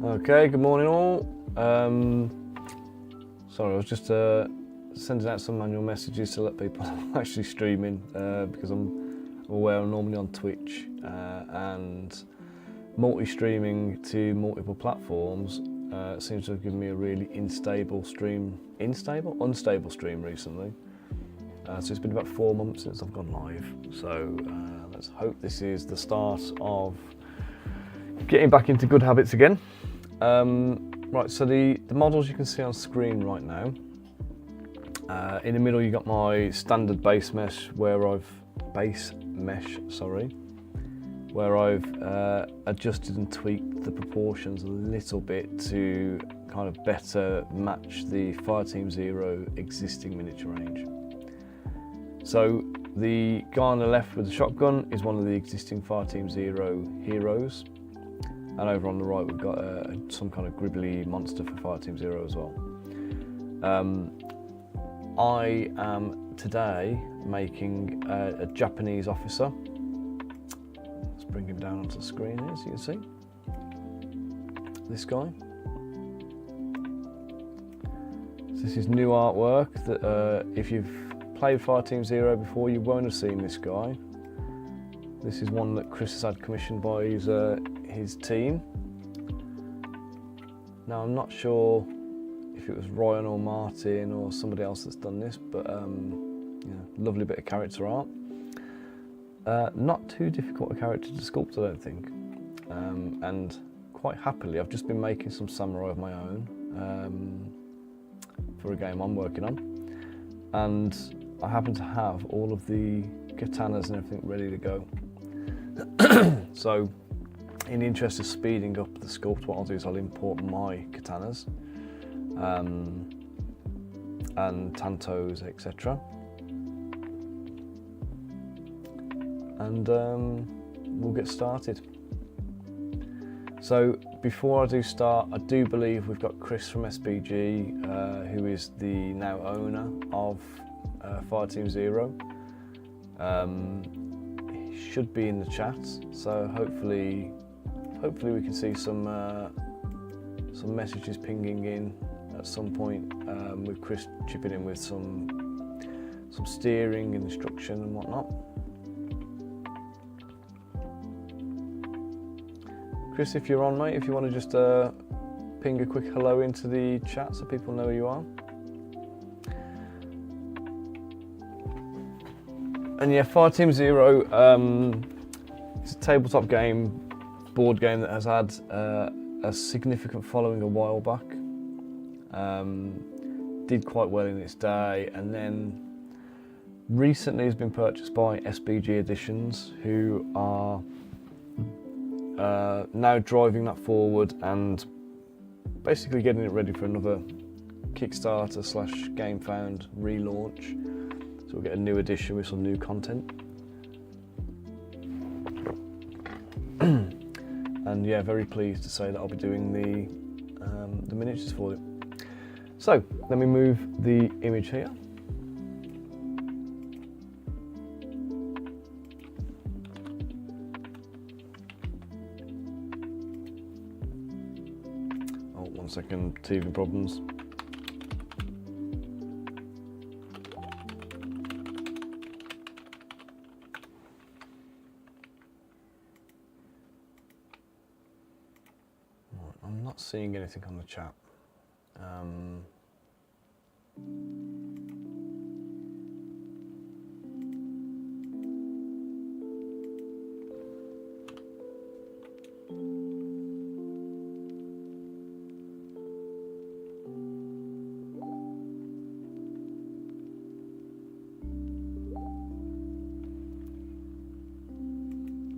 Okay, good morning all. Sorry, I was just sending out some manual messages to let people know I'm actually streaming because I'm aware I'm normally on Twitch and multi-streaming to multiple platforms seems to have given me a really unstable stream recently. So it's been about 4 months since I've gone live. So let's hope this is the start of getting back into good habits again. Right, so the models you can see on screen right now. In the middle you got my standard base mesh where I've adjusted and tweaked the proportions a little bit to kind of better match the Fireteam Zero existing miniature range. So the guy on the left with the shotgun is one of the existing Fireteam Zero heroes. And over on the right we've got some kind of gribbly monster for Fireteam Zero as well. I am today making a Japanese officer. Let's bring him down onto the screen here so you can see. This guy. So this is new artwork that if you've played Fireteam Zero before you won't have seen this guy. This is one that Chris has had commissioned by his team. Now I'm not sure if it was Ryan or Martin or somebody else that's done this, but lovely bit of character art. Not too difficult a character to sculpt, I don't think. And quite happily, I've just been making some samurai of my own for a game I'm working on, and I happen to have all of the katanas and everything ready to go. So in the interest of speeding up the sculpt, what I'll do is I'll import my katanas and tantos, etc. And we'll get started. So before I do start, I do believe we've got Chris from SBG, who is the now owner of Fireteam Zero. He should be in the chat, so hopefully we can see some messages pinging in at some point, with Chris chipping in with some steering and instruction and whatnot. Chris, if you're on, mate, if you want to just ping a quick hello into the chat so people know who you are. And yeah, Fireteam Zero is a tabletop game, board game that has had a significant following a while back. Did quite well in its day, and then recently has been purchased by SBG Editions, who are now driving that forward and basically getting it ready for another Kickstarter / GameFound relaunch. So we'll get a new edition with some new content. And yeah, very pleased to say that I'll be doing the miniatures for it. So let me move the image here. Oh, 1 second, TV problems. I'm not seeing anything on the chat.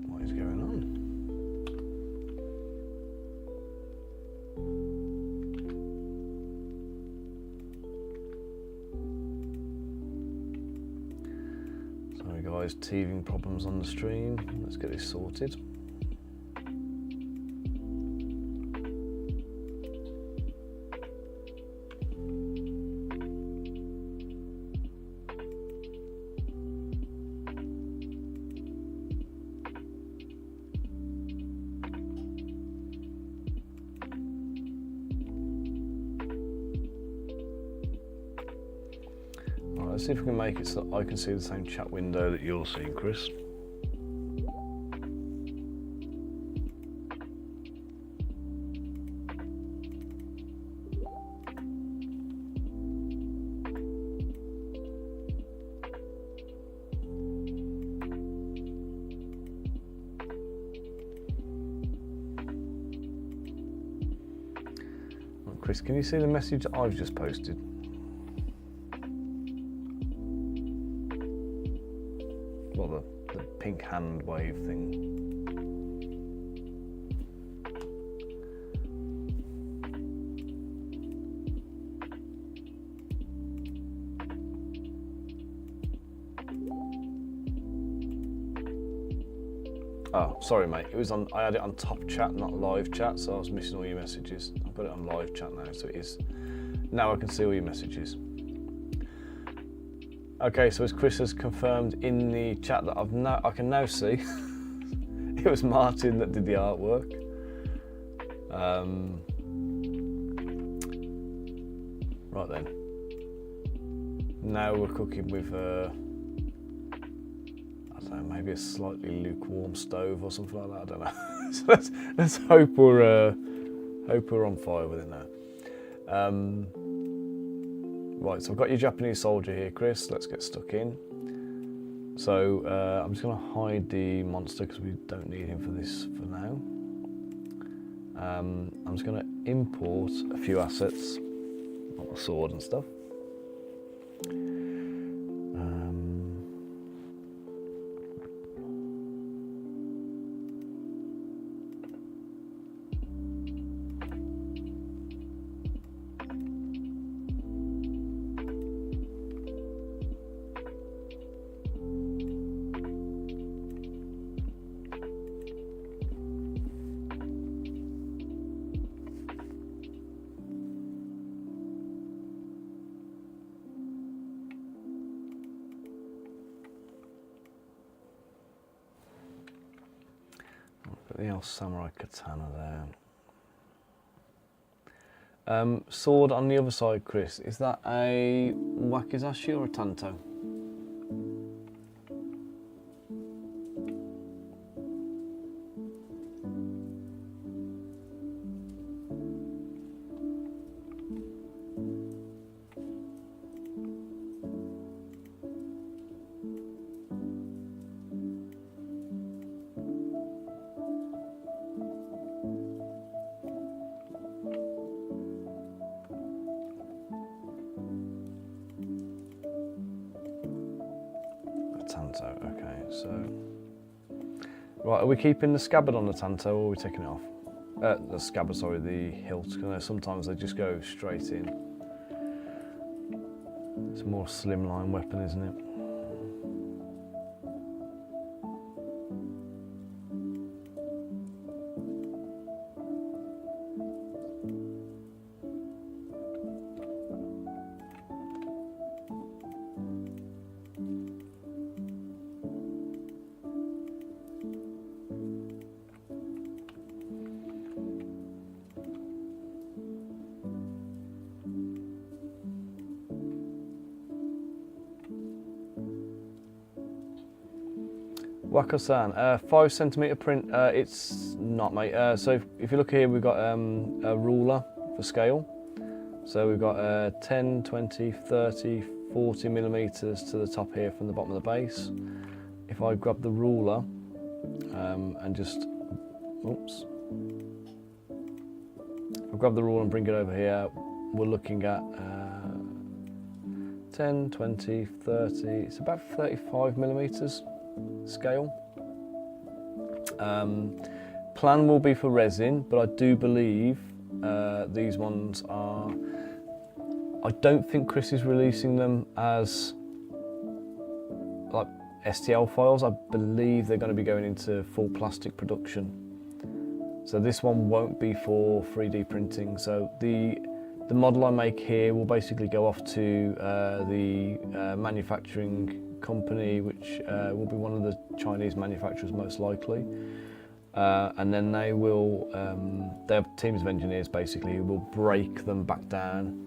What is going on? Sorry guys, teething problems on the stream. Let's get this sorted. Let's see if we can make it so that I can see the same chat window that you're seeing, Chris. Right, Chris, can you see the message that I've just posted? Well, the pink hand wave thing. Oh, sorry mate, it was on, I had it on top chat, not live chat, so I was missing all your messages. I've got it on live chat now, so it is. Now I can see all your messages. Okay, so as Chris has confirmed in the chat that I can now see, it was Martin that did the artwork. Right then. Now we're cooking with, I don't know, maybe a slightly lukewarm stove or something like that. I don't know. So let's hope we're on fire with it now. Right, so I've got your Japanese soldier here, Chris. Let's get stuck in. So I'm just going to hide the monster because we don't need him for this for now. I'm just going to import a few assets, like the sword and stuff. The old samurai katana there. Sword on the other side, Chris. Is that a wakizashi or a tanto? Tanto, okay, so right, are we keeping the scabbard on the tanto or are we taking it off? The scabbard, sorry, the hilt, because sometimes they just go straight in. It's a more slimline weapon, isn't it? Wako-san, 5cm print, it's not, mate. So if you look here, we've got a ruler for scale. So we've got 10, 20, 30, 40 millimeters to the top here from the bottom of the base. If I grab the ruler and just, oops. I'll grab the ruler and bring it over here. We're looking at 10, 20, 30, it's about 35 millimeters scale. Plan will be for resin, but I do believe these ones are, I don't think Chris is releasing them as like STL files. I believe they're going to be going into full plastic production. So this one won't be for 3D printing. So the model I make here will basically go off to the manufacturing company, which will be one of the Chinese manufacturers most likely. And then they will, they have teams of engineers basically who will break them back down.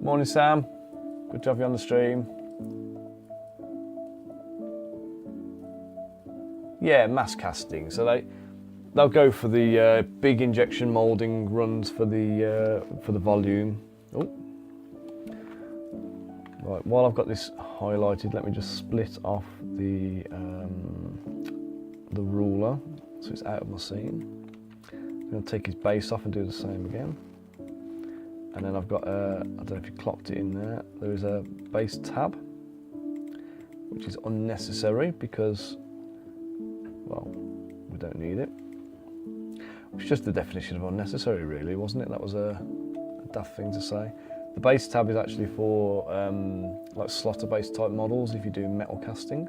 Morning Sam, good to have you on the stream. Yeah, mass casting. So they'll go for the big injection moulding runs for the volume. Oh, right. While I've got this highlighted, let me just split off the ruler so it's out of my scene. I'm going to take his base off and do the same again. And then I've got I don't know if you clocked it in there. There is a base tab, which is unnecessary because, well, we don't need it. It's just the definition of unnecessary, really, wasn't it? That was a daft thing to say. The base tab is actually for like slotter-based type models if you do metal casting,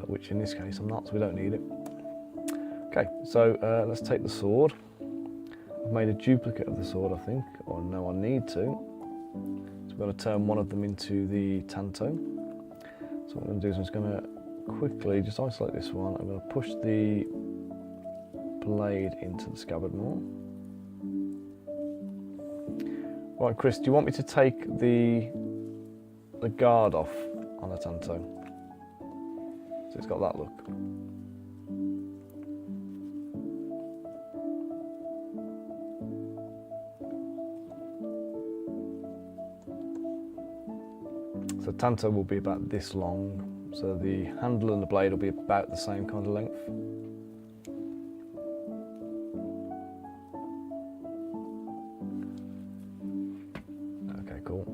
which in this case I'm not, so we don't need it. Okay, so let's take the sword. I've made a duplicate of the sword, I think, or no, I need to. So we're going to turn one of them into the Tanto. So what I'm going to do is I'm just going to quickly just isolate this one. I'm going to push the blade into the scabbard more. Right, Chris, do you want me to take the guard off on the Tanto? So it's got that look. So Tanto will be about this long, so the handle and the blade will be about the same kind of length. Okay, cool.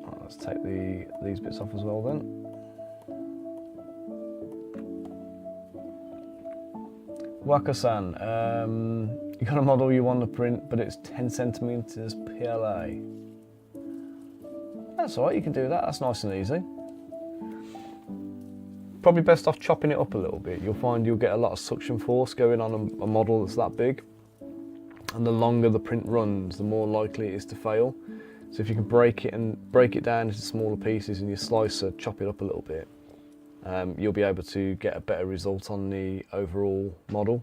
Right, let's take these bits off as well then. Waka-san, you got a model you want to print, but it's 10 centimeters PLA. That's all right, you can do that. That's nice and easy. Probably best off chopping it up a little bit. You'll find you'll get a lot of suction force going on a model that's that big. And the longer the print runs, the more likely it is to fail. So if you can break it down into smaller pieces and your slicer, chop it up a little bit, you'll be able to get a better result on the overall model.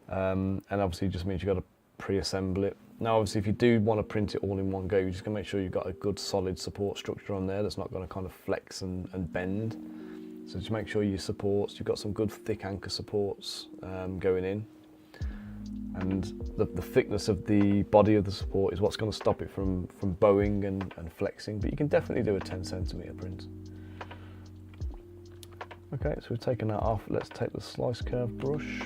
And obviously it just means you've got to pre-assemble it. Now obviously if you do want to print it all in one go, you're just going to make sure you've got a good solid support structure on there that's not going to kind of flex and bend. So just make sure your supports, you've got some good thick anchor supports going in. And the thickness of the body of the support is what's going to stop it from bowing and flexing. But you can definitely do a 10 centimeter print. Okay, so we've taken that off. Let's take the slice curve brush.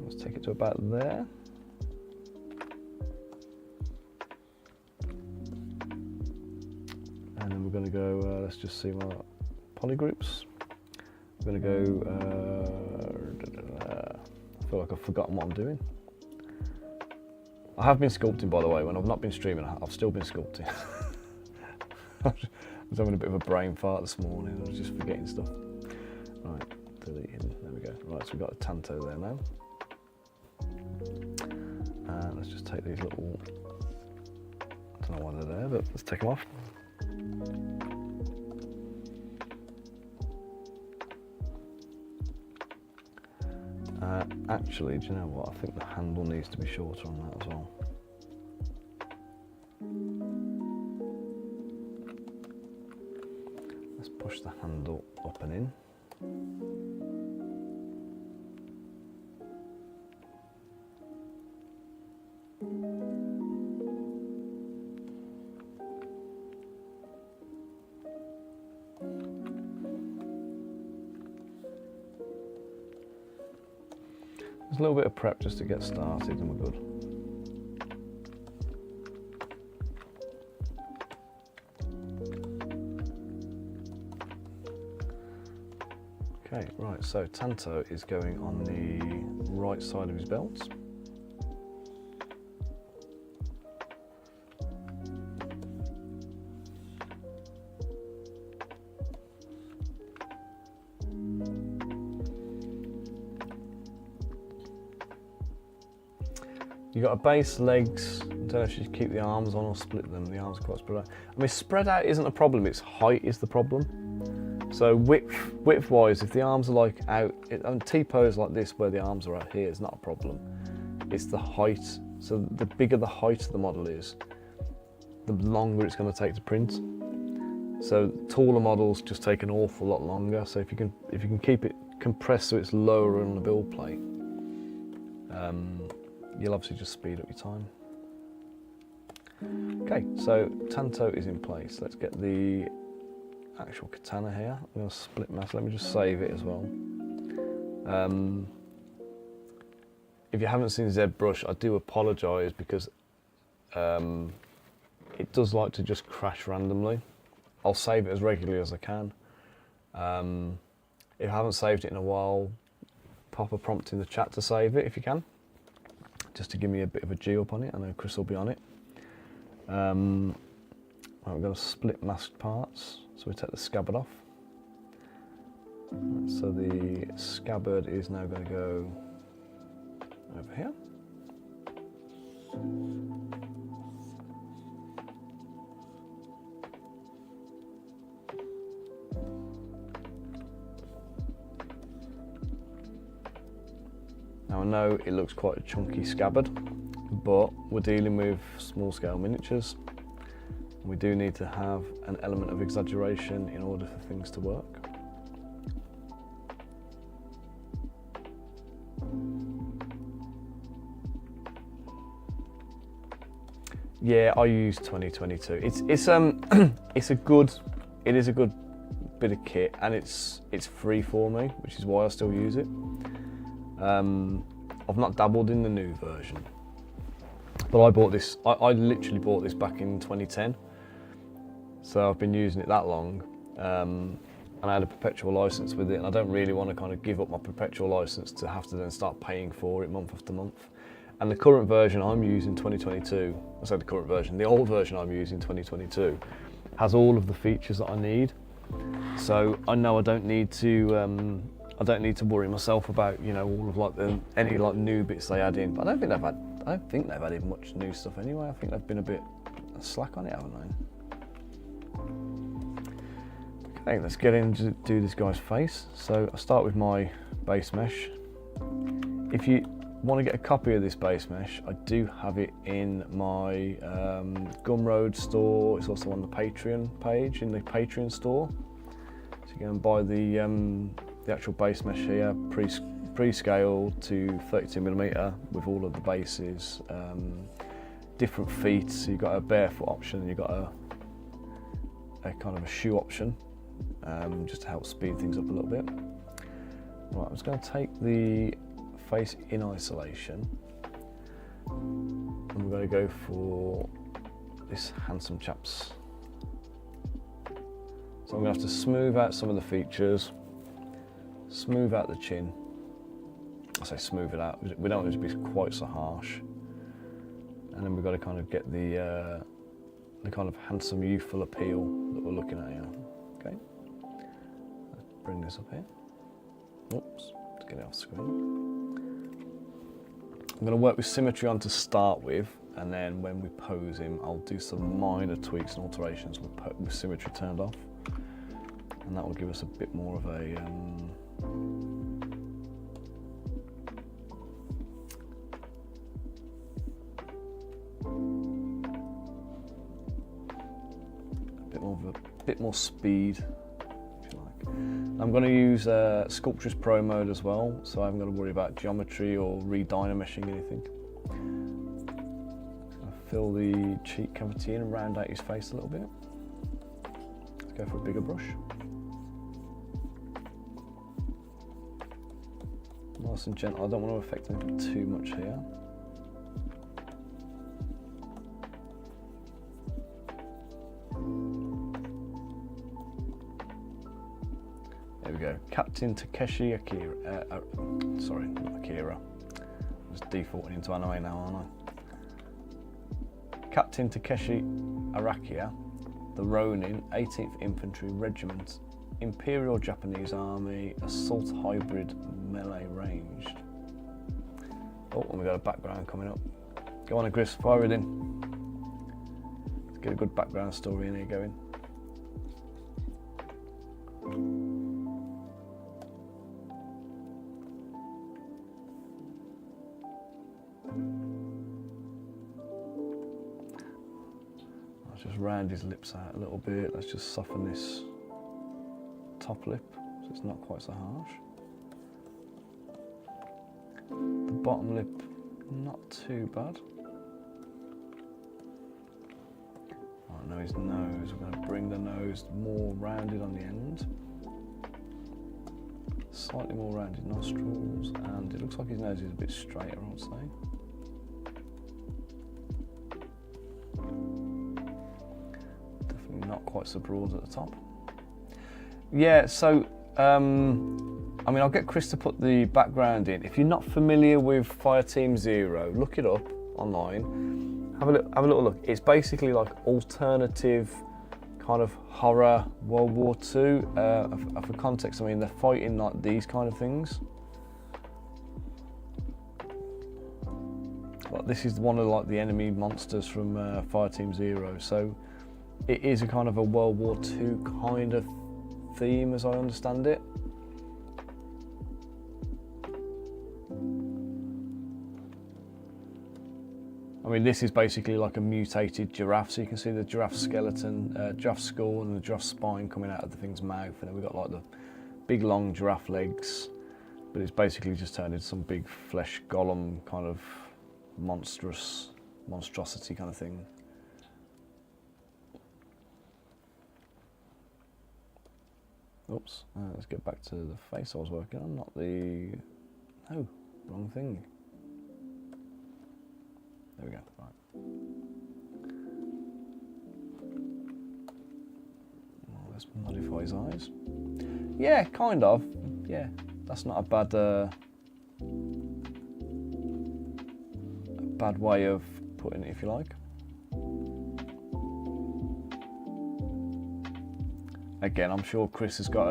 Let's take it to about there. And then we're going to go, let's just see my polygroups. We're going to go, I feel like I've forgotten what I'm doing. I have been sculpting, by the way. When I've not been streaming, I've still been sculpting. I was having a bit of a brain fart this morning. I was just forgetting stuff. Right, deleting. There we go. Right, so we've got a Tanto there now. And let's just take these little, I don't know why they're there, but let's take them off. Actually, do you know what? I think the handle needs to be shorter on that as well. Let's push the handle up and in. Just a little bit of prep just to get started and we're good. Okay, right, so Tanto is going on the right side of his belt. You've got a base, legs, I don't know if you should keep the arms on or split them. The arms are quite spread out. I mean, spread out isn't a problem, it's height is the problem. So width-wise, if the arms are like out, and T-pose like this where the arms are out here is not a problem. It's the height. So the bigger the height of the model is, the longer it's going to take to print. So taller models just take an awful lot longer. So if you can keep it compressed so it's lower on the build plate, you'll obviously just speed up your time. Okay, so Tanto is in place. Let's get the actual katana here. I'm going to split mask. Let me just save it as well. If you haven't seen Zbrush, I do apologise because it does like to just crash randomly. I'll save it as regularly as I can. If I haven't saved it in a while, pop a prompt in the chat to save it if you can, just to give me a bit of a G up on it. I know Chris will be on it. Right, we're going to split masked parts. So we take the scabbard off. Right, so the scabbard is now going to go over here. Now I know it looks quite a chunky scabbard, but we're dealing with small scale miniatures. We do need to have an element of exaggeration in order for things to work. Yeah, I use 2022. It is a good bit of kit, and it's free for me, which is why I still use it. I've not dabbled in the new version, but I bought this. I literally bought this back in 2010. So I've been using it that long, and I had a perpetual license with it, and I don't really want to kind of give up my perpetual license to have to then start paying for it month after month. And the current version I'm using 2022, I say the current version, the old version I'm using 2022 has all of the features that I need. So I know I don't need to worry myself about, you know, all of like any like new bits they add in. But I don't think they've added much new stuff anyway. I think they've been a bit slack on it, haven't they? Okay, let's get in to do this guy's face. So I start with my base mesh. If you want to get a copy of this base mesh, I do have it in my Gumroad store. It's also on the Patreon page, in the Patreon store. So you can buy the actual base mesh here, pre-scaled to 32mm with all of the bases, different feet. So you've got a barefoot option, and you've got a kind of a shoe option, just to help speed things up a little bit. Right, I'm just going to take the face in isolation, and we're going to go for this handsome chaps. So I'm going to have to smooth out some of the features, smooth out the chin. I say smooth it out, we don't want it to be quite so harsh. And then we've got to kind of get the kind of handsome, youthful appeal that we're looking at here. Okay, let's bring this up here. Oops, let's get it off screen. I'm going to work with symmetry on to start with, and then when we pose him, I'll do some minor tweaks and alterations with symmetry turned off, and that will give us a bit more of a bit more speed, if you like. I'm going to use Sculptress Pro mode as well, so I haven't got to worry about geometry or re-dynameshing anything. Fill the cheek cavity in and round out his face a little bit. Let's go for a bigger brush. Nice nice and gentle. I don't want to affect it too much here. There we go. Captain Takeshi Akira. Sorry, not Akira. I'm just defaulting into anime now, aren't I? Captain Takeshi Arakia, the Ronin, 18th Infantry Regiment, Imperial Japanese Army, Assault Hybrid Melee Ranged. Oh, and we got a background coming up. Go on, Chris, fire it in. Let's get a good background story in here going. Let's just round his lips out a little bit. Let's just soften this top lip so it's not quite so harsh. The bottom lip, not too bad. Oh, now his nose. We're going to bring the nose more rounded on the end. Slightly more rounded nostrils, and it looks like his nose is a bit straighter, I would say. Definitely not quite so broad at the top. Yeah, so I mean, I'll get Chris to put the background in. If you're not familiar with Fireteam Zero, look it up online. Have a little look. It's basically like alternative kind of horror World War II. For context, I mean, they're fighting like these kind of things. Like this is one of like the enemy monsters from Fireteam Zero. So it is a kind of a World War II kind of theme, as I understand it. I mean, this is basically like a mutated giraffe, so you can see the giraffe skeleton, giraffe skull and the giraffe spine coming out of the thing's mouth, and then we've got like the big long giraffe legs, but it's basically just turned into some big flesh golem kind of monstrosity kind of thing. Oops, let's get back to the face I was working on, not the... No, wrong thing. There we go, right. Well, let's modify his eyes. Yeah, kind of. Yeah, that's not a bad way of putting it, if you like. Again, I'm sure Chris has got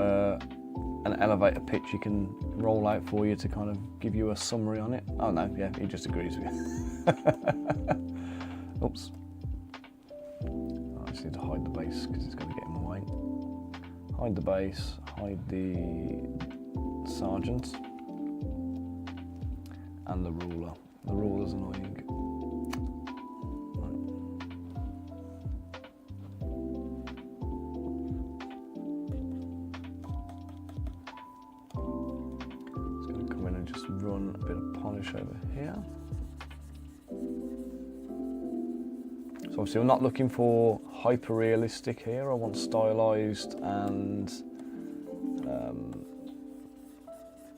an elevator pitch he can roll out for you to kind of give you a summary on it. Oh no, yeah, he just agrees with you. Oops. Oh, I just need to hide the base because it's going to get in the way. Hide the base, hide the sergeant, and the ruler. The ruler's annoying. Run a bit of polish over here. So obviously we're not looking for hyper realistic here. I want stylized and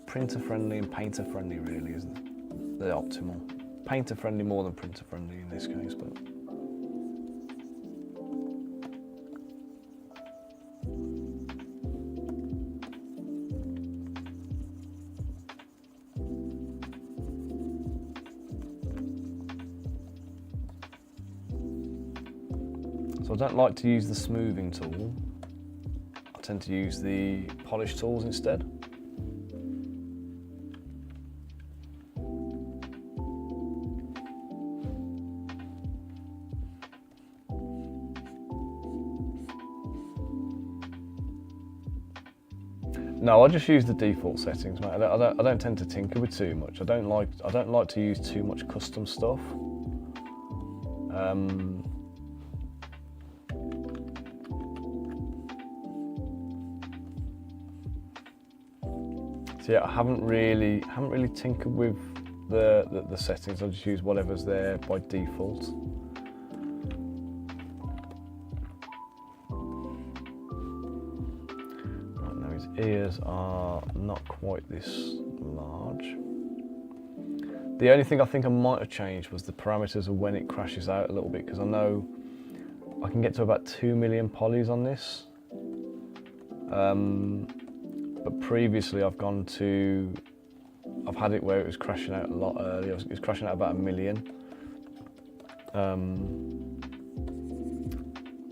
printer friendly and painter friendly really is the optimal. Painter friendly more than printer friendly in this case, but so I don't like to use the smoothing tool. I tend to use the polish tools instead. No, I just use the default settings, mate. I don't tend to tinker with too much. I don't like to use too much custom stuff. So yeah, I haven't really tinkered with the settings. I just use whatever's there by default. Right, now his ears are not quite this large. The only thing I think I might have changed was the parameters of when it crashes out a little bit, because I know I can get to about 2 million polys on this. But previously I've had it where it was crashing out a lot earlier. It was crashing out about 1 million.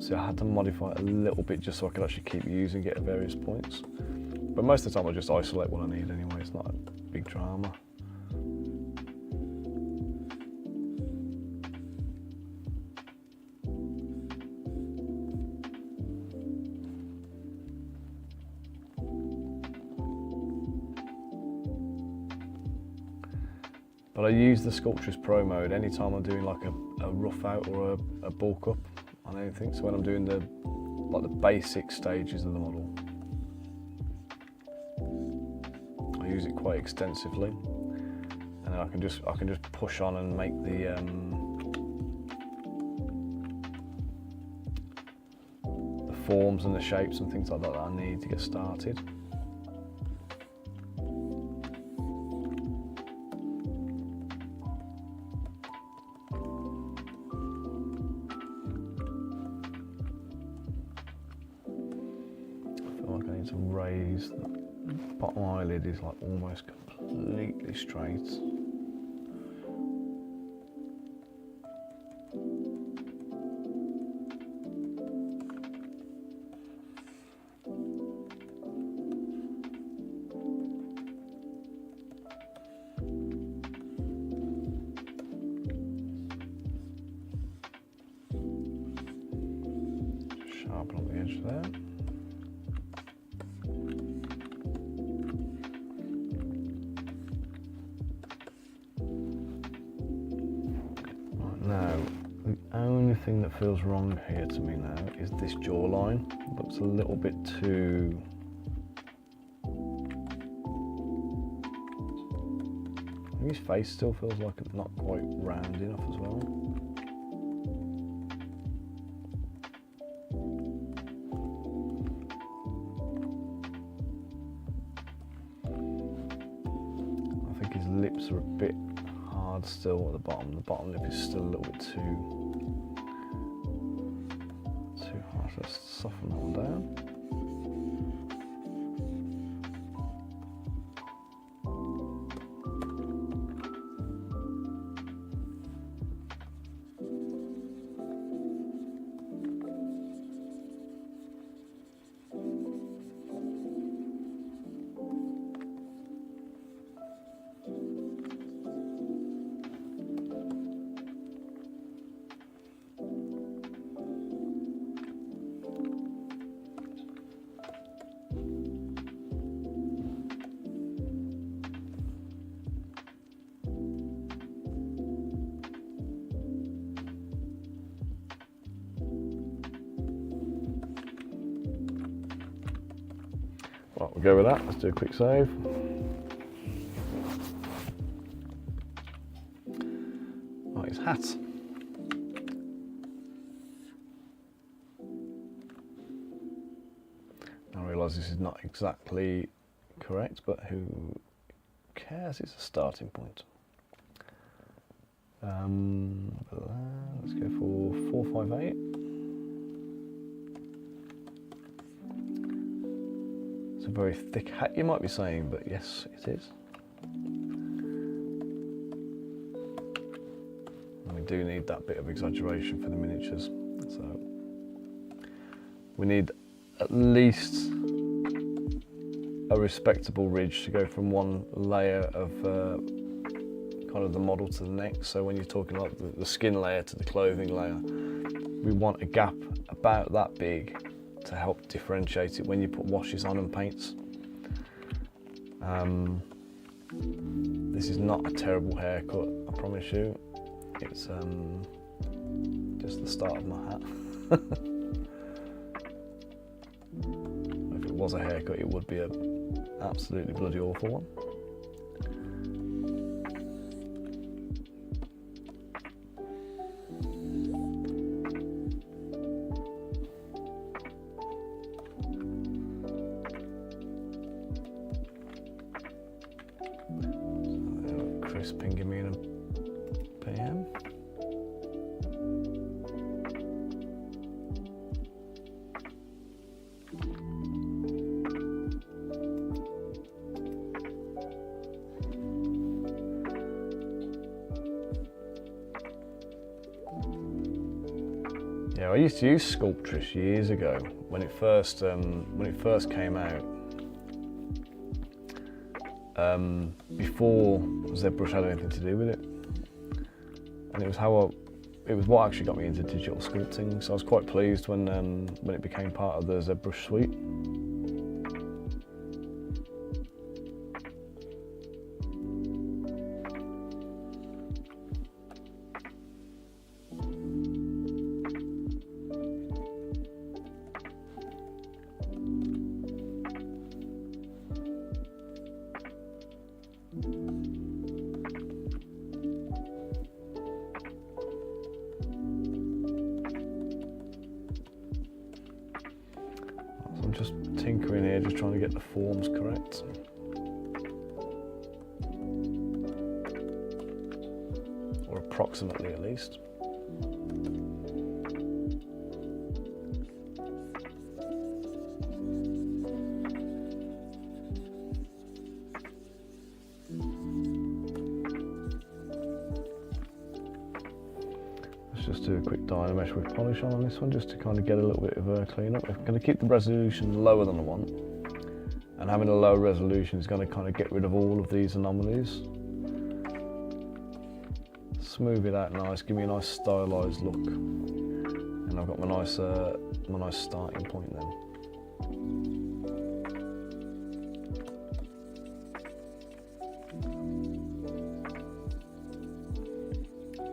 So I had to modify it a little bit just so I could actually keep using it at various points. But most of the time I just isolate what I need anyway, it's not a big drama. But I use the Sculptress Pro mode anytime I'm doing like a rough out or a bulk up on anything. So when I'm doing the basic stages of the model, I use it quite extensively, and then I can just push on and make the forms and the shapes and things like that I need to get started. To raise the bottom eyelid is like almost completely straight. Sharpen on the edge there. Now, the only thing that feels wrong here to me now is this jawline. Looks a little bit too... I think his face still feels like it's not quite round enough as well. I think his lips are a bit hard still at the bottom. The bottom lip is still a little bit too harsh. Let's soften that one down. Right, we'll go with that. Let's do a quick save. Right, his hat. I realise this is not exactly correct, but who cares? It's a starting point. Let's go for 458. It's a very thick hat, you might be saying, but yes, it is. And we do need that bit of exaggeration for the miniatures. So we need at least a respectable ridge to go from one layer of kind of the model to the next. So when you're talking like the skin layer to the clothing layer, we want a gap about that big to help differentiate it when you put washes on and paints. This is not a terrible haircut, I promise you. It's just the start of my hat. If it was a haircut, it would be an absolutely bloody awful one. Crisping, give me an Yeah, I used to use Sculptress years ago when it first came out. Before Zbrush had anything to do with it, and it was what actually got me into digital sculpting. So I was quite pleased when it became part of the Zbrush suite. I'm just tinkering here, just trying to get the forms correct. Or approximately at least. Just do a quick Dynamesh with polish on this one, just to kind of get a little bit of a clean up. I'm going to keep the resolution lower than I want, and having a low resolution is going to kind of get rid of all of these anomalies. Smooth it out nice, give me a nice stylized look, and I've got my nice starting point then.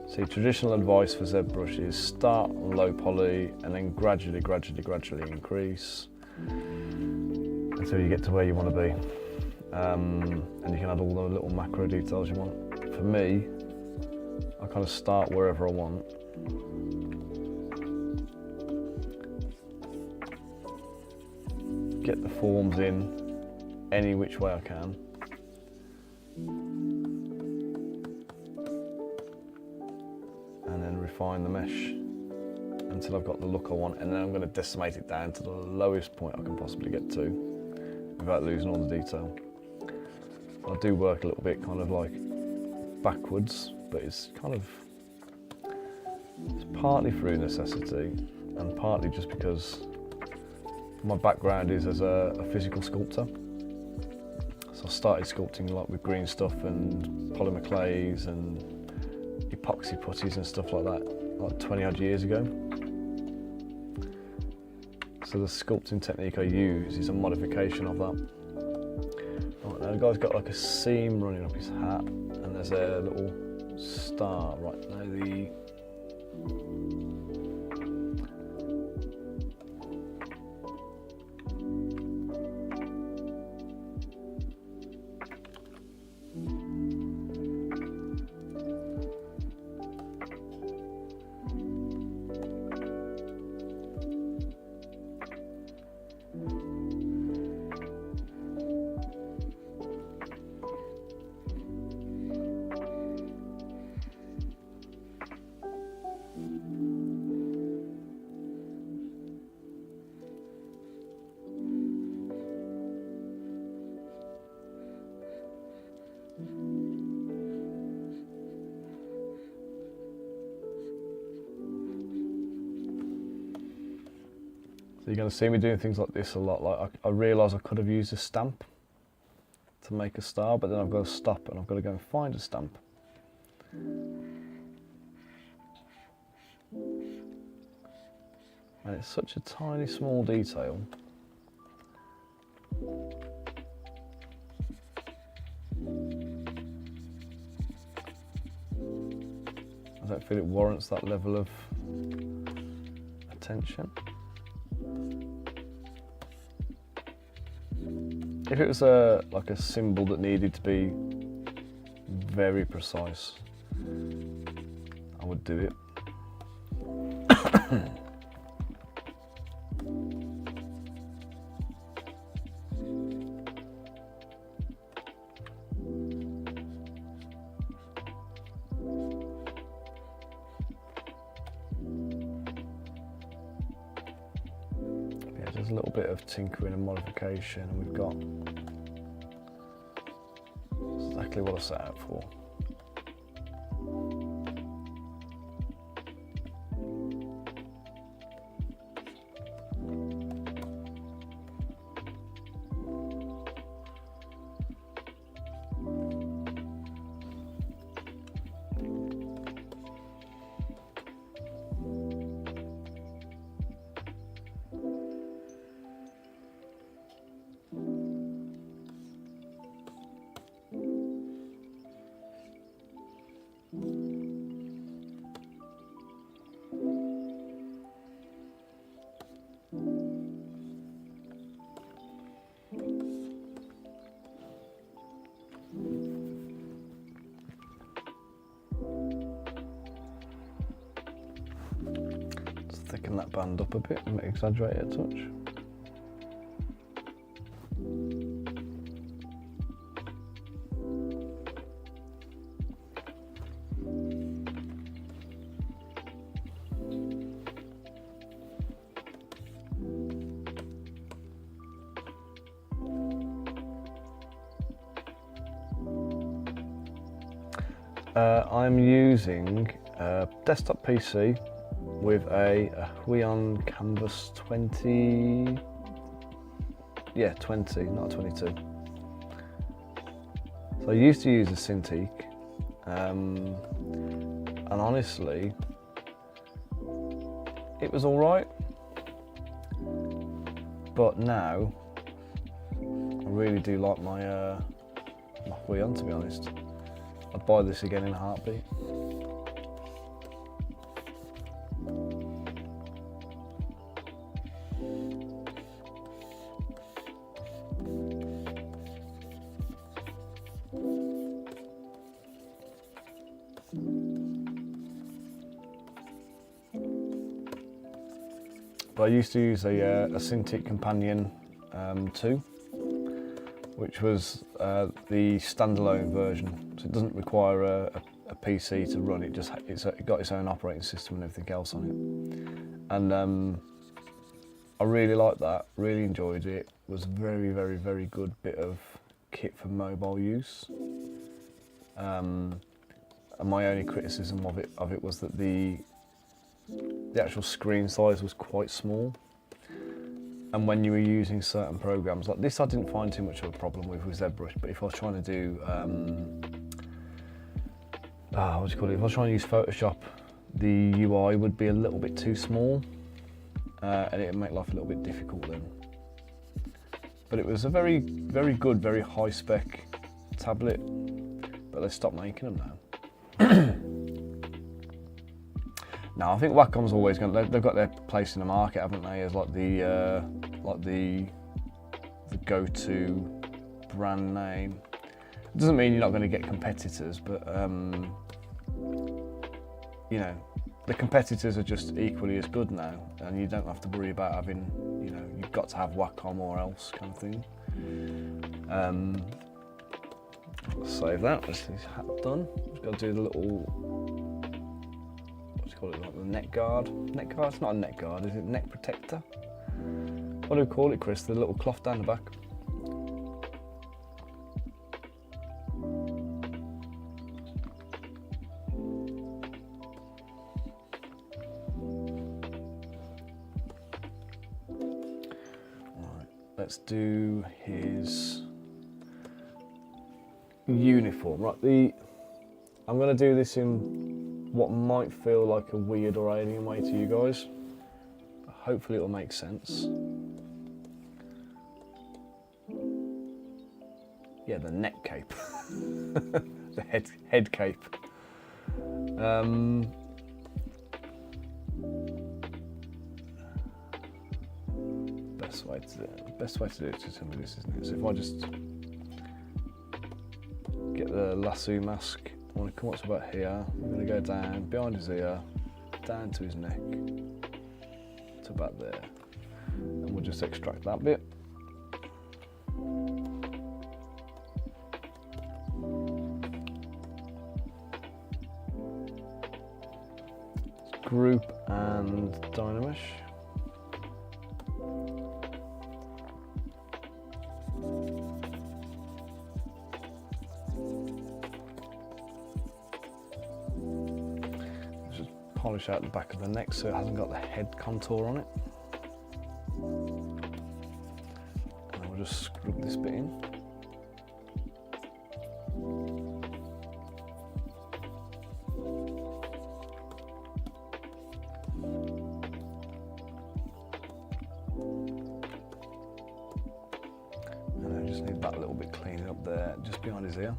See, traditional advice for Zbrush is start on low poly and then gradually increase until you get to where you want to be. And you can add all the little macro details you want. For me, I kind of start wherever I want. Get the forms in any which way I can. And then refine the mesh until I've got the look I want, and then I'm going to decimate it down to the lowest point I can possibly get to without losing all the detail. I do work a little bit kind of like backwards, but it's partly through necessity and partly just because my background is as a physical sculptor. So I started sculpting like with green stuff and polymer clays and epoxy putties and stuff like that, like 20 odd years ago. So the sculpting technique I use is a modification of that. Right, now the guy's got like a seam running up his hat, and there's a little star right now. So you're going to see me doing things like this a lot. Like I realise I could have used a stamp to make a star, but then I've got to stop and I've got to go and find a stamp. And it's such a tiny, small detail. I don't feel it warrants that level of attention. If it was like a symbol that needed to be very precise, I would do it. There's a little bit of tinkering and modification, and we've got exactly what I set out for. thicken that band up a bit and exaggerate it a touch. I'm using a desktop PC with a Huion Canvas 20, yeah 20, not a 22. So I used to use a Cintiq, and honestly it was alright, but now I really do like my Huion, to be honest. I'd buy this again in a heartbeat. But I used to use a Cintiq Companion 2, which was the standalone version. So it doesn't require a PC to run. It got its own operating system and everything else on it. And I really liked that. Really enjoyed it. It was a very, very, very good bit of kit for mobile use. And my only criticism of it was that the actual screen size was quite small. And when you were using certain programs like this, I didn't find too much of a problem with Zbrush. But if I was trying to do, what do you call it? If I was trying to use Photoshop, the UI would be a little bit too small, and it would make life a little bit difficult then. But it was a very, very good, very high spec tablet. But they stopped making them now. No, I think Wacom's always going. They've got their place in the market, haven't they? As like the go-to brand name. It doesn't mean you're not going to get competitors, but you know, the competitors are just equally as good now, and you don't have to worry about having, you know, you've got to have Wacom or else kind of thing. Save that. This is done. Just got to do the little. Call it like the neck guard. Neck guard? It's not a neck guard, is it? Neck protector? What do we call it, Chris? The little cloth down the back. Right, let's do his uniform. Right, I'm going to do this in what might feel like a weird or alien way to you guys. Hopefully it'll make sense. Yeah, the neck cape. The head cape. Best way to do it to some of this, isn't it? So if I just get the lasso mask, I want to come up to about here. I'm going to go down behind his ear, down to his neck, to about there, and we'll just extract that bit. Group and Dynamish. Polish out the back of the neck so it hasn't got the head contour on it. And we'll just scrub this bit in. And I just need that little bit cleaning up there, just behind his ear.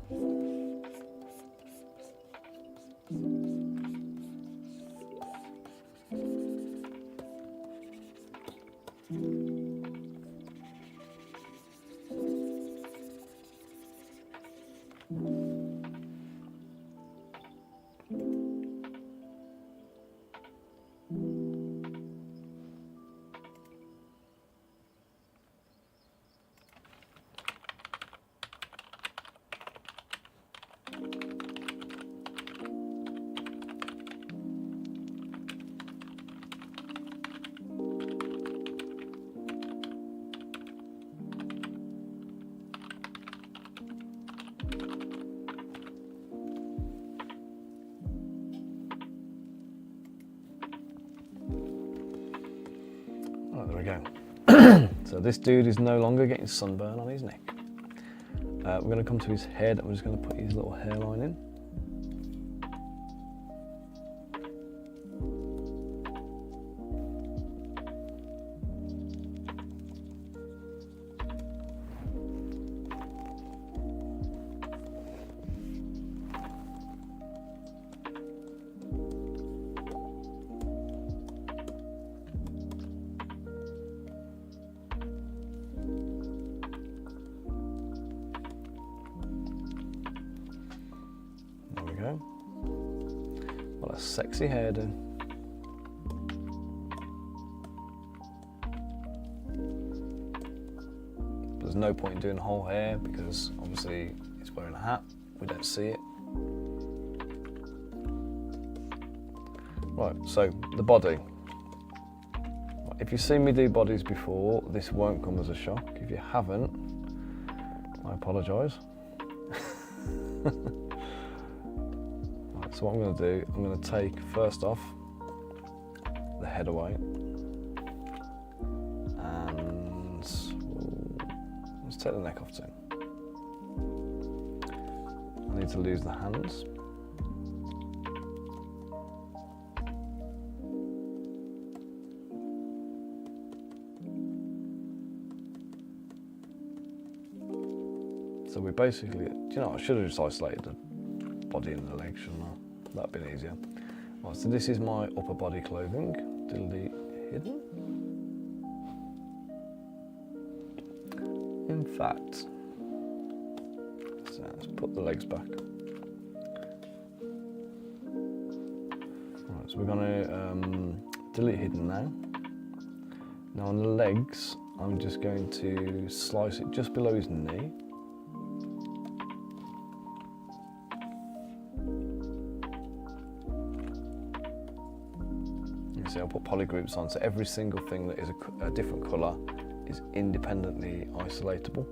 Right, there we go. So this dude is no longer getting sunburn on his neck. We're going to come to his head and we're just going to put his little hairline in. What a sexy hairdo. There's no point in doing the whole hair because obviously he's wearing a hat, we don't see it. Right, so the body. If you've seen me do bodies before, this won't come as a shock. If you haven't, I apologise. So what I'm going to do, I'm going to take first off the head away, and let's take the neck off too. I need to lose the hands. So we basically, do you know, I should have just isolated the body and the legs, shouldn't I? That'd been easier. Right, so this is my upper body clothing, delete hidden. In fact, so let's put the legs back. Right, so we're going to delete hidden now. Now on the legs, I'm just going to slice it just below his knee. See, I'll put polygroups on, so every single thing that is a different colour is independently isolatable.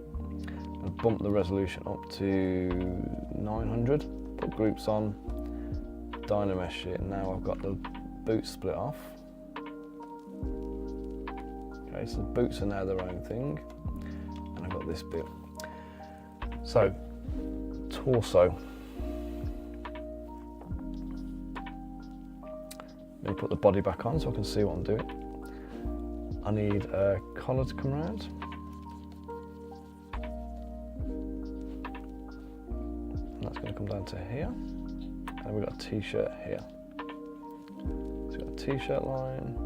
I'll bump the resolution up to 900, put groups on, Dynamesh it, and now I've got the boots split off. Okay, so the boots are now their own thing, and I've got this bit. So, torso. Let me put the body back on so I can see what I'm doing. I need a collar to come around. And that's going to come down to here. And we've got a t-shirt here. So we've got a t-shirt line.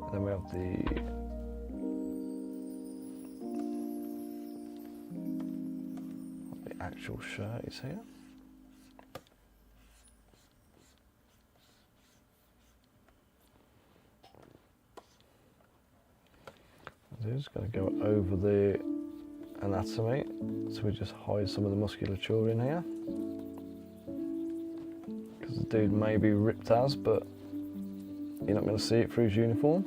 And then we have the actual shirt is here. Just going to go over the anatomy, so we just hide some of the musculature in here, because the dude may be ripped as, but you're not going to see it through his uniform.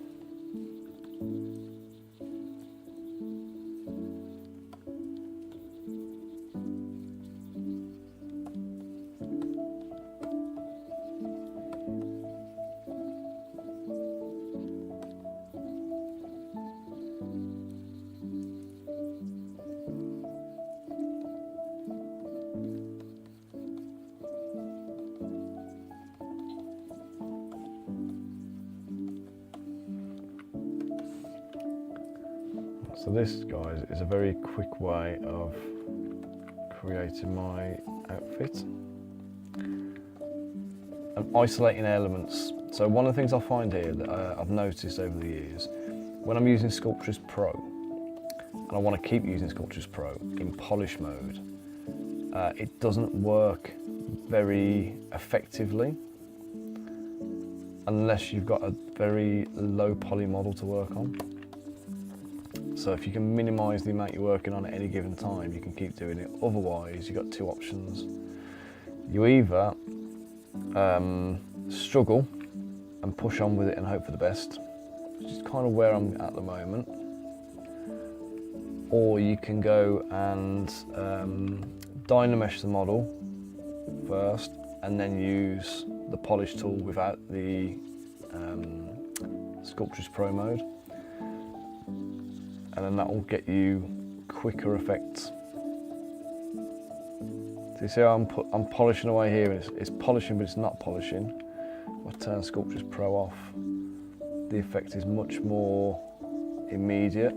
So this, guys, is a very quick way of creating my outfit and isolating elements. So one of the things I find here that I've noticed over the years, when I'm using Sculptress Pro, and I want to keep using Sculptress Pro in polish mode, it doesn't work very effectively unless you've got a very low poly model to work on. So if you can minimise the amount you're working on at any given time, you can keep doing it. Otherwise, you've got two options. You either struggle and push on with it and hope for the best, which is kind of where I'm at the moment, or you can go and Dynamesh the model first and then use the polish tool without the Sculptress Pro mode, and then that will get you quicker effects. So you see how I'm polishing away here, and it's polishing but it's not polishing. If I turn Sculptress Pro off, the effect is much more immediate.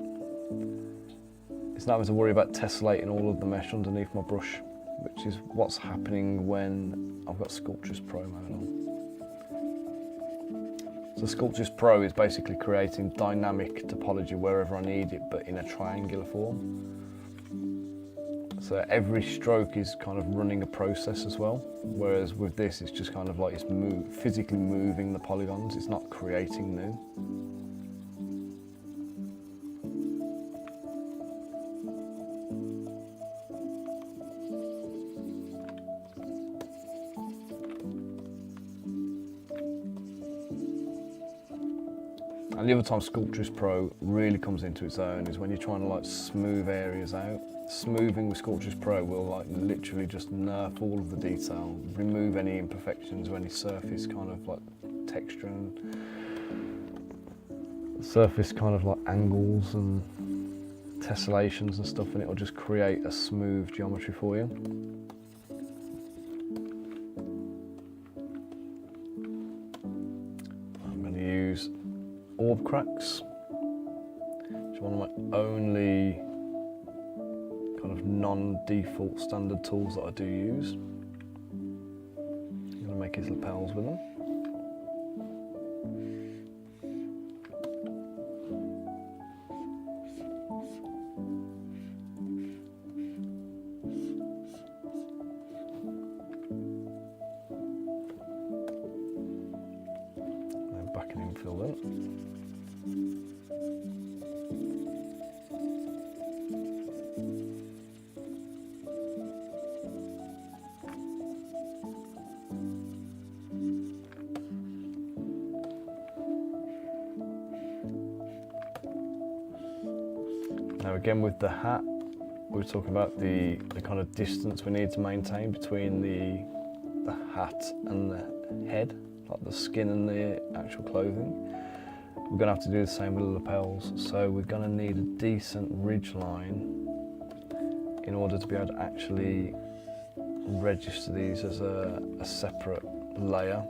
It's not having to worry about tessellating all of the mesh underneath my brush, which is what's happening when I've got Sculptress Pro mode on. So Sculptress Pro is basically creating dynamic topology wherever I need it, but in a triangular form. So every stroke is kind of running a process as well, whereas with this it's just kind of like it's physically moving the polygons, it's not creating new. And the other time Sculptress Pro really comes into its own is when you're trying to like smooth areas out. Smoothing with Sculptress Pro will like literally just nerf all of the detail, remove any imperfections or any surface kind of like texture and surface kind of like angles and tessellations and stuff, and it will just create a smooth geometry for you. I'm going to use orb cracks, which is one of my only kind of non-default standard tools that I do use. I'm going to make his lapels with them. And backing him filled in. Now again with the hat, we were talking about the kind of distance we need to maintain between the hat and the head, like the skin and the actual clothing. We're going to have to do the same with the lapels, so we're going to need a decent ridge line in order to be able to actually register these as a separate layer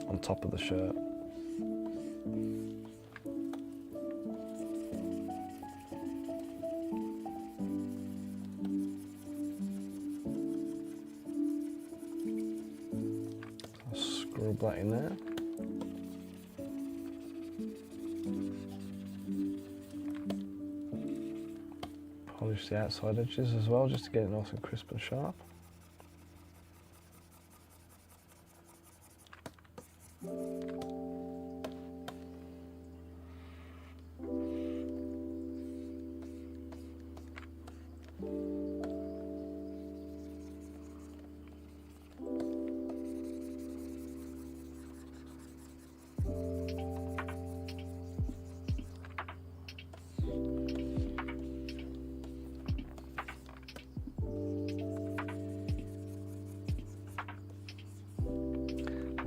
on top of the shirt. Scrub that in there. Polish the outside edges as well, just to get it nice and crisp and sharp.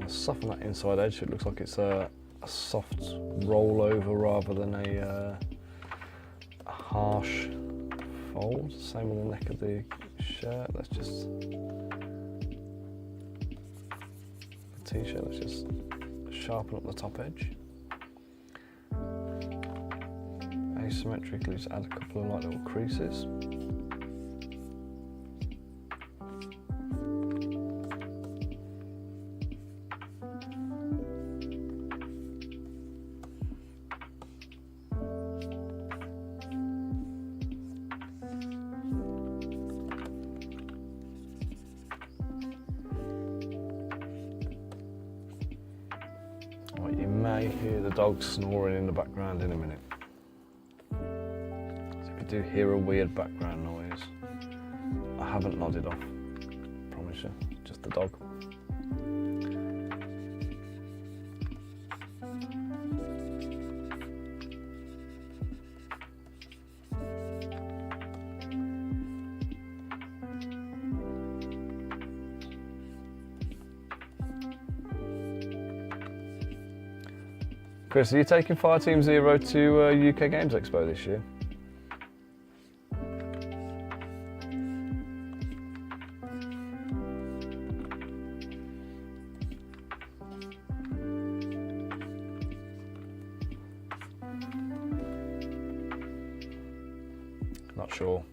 Soften that inside edge so it looks like it's a soft rollover rather than a harsh fold. Same on the neck of the shirt. Let's just the t-shirt. Let's just sharpen up the top edge. Asymmetrically, just add a couple of light little creases. You may hear the dog snoring in the background in a minute. So if you do hear a weird background noise, I haven't nodded off, promise you, just the dog. Chris, are you taking Fireteam Zero to UK Games Expo this year? Not sure.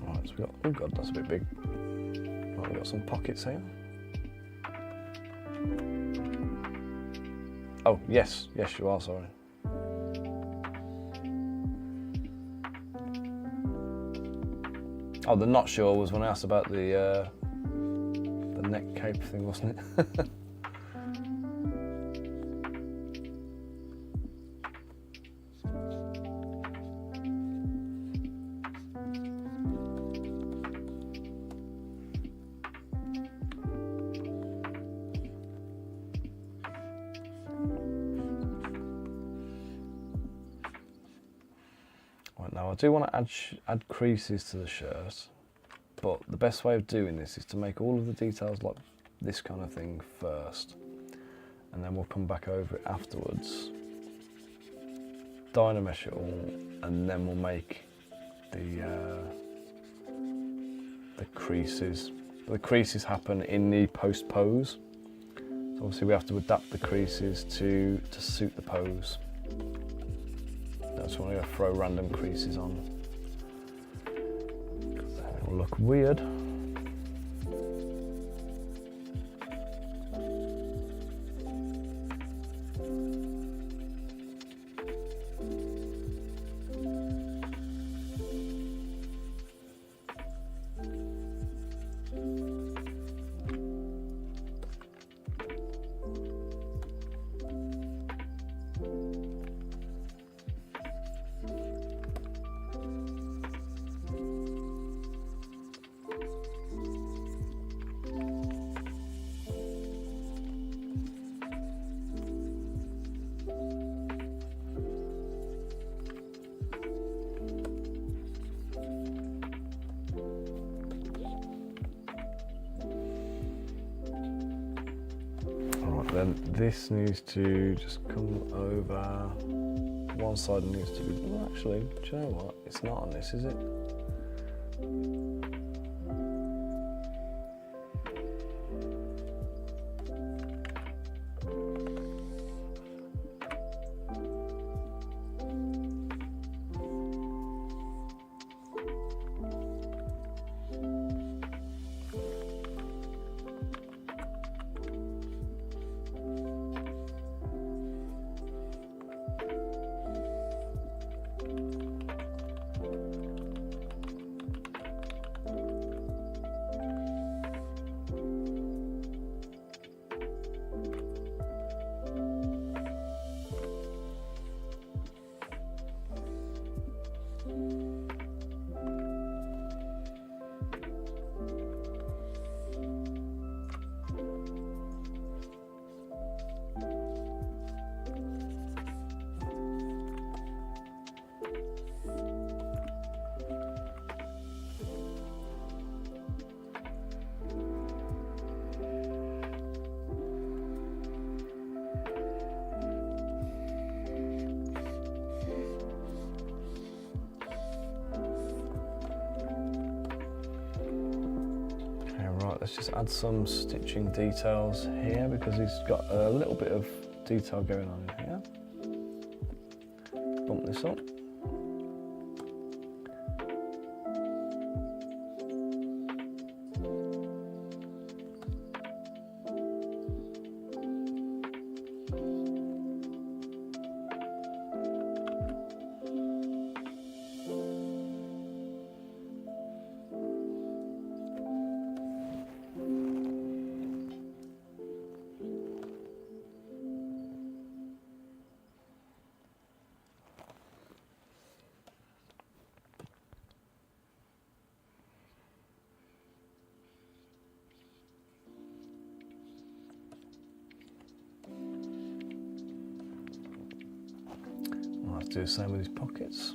Alright, so we got, oh god, that's a bit big. Right, we've got some pockets here. Oh, yes, yes you are, sorry. Oh, the not sure was when I asked about the neck cape thing, wasn't it? Right, now I do want to add creases to the shirt, but the best way of doing this is to make all of the details like this kind of thing first, and then we'll come back over it afterwards, dynamesh it all, and then we'll make the creases. The creases happen in the post pose, so obviously we have to adapt the creases to suit the pose. I just want to throw random creases on. It will look weird. Then this needs to just come over. One side needs to be, well, actually, do you know what? It's not on this, is it? Let's just add some stitching details here because he's got a little bit of detail going on in here. Bump this up. I'll have to do the same with his pockets.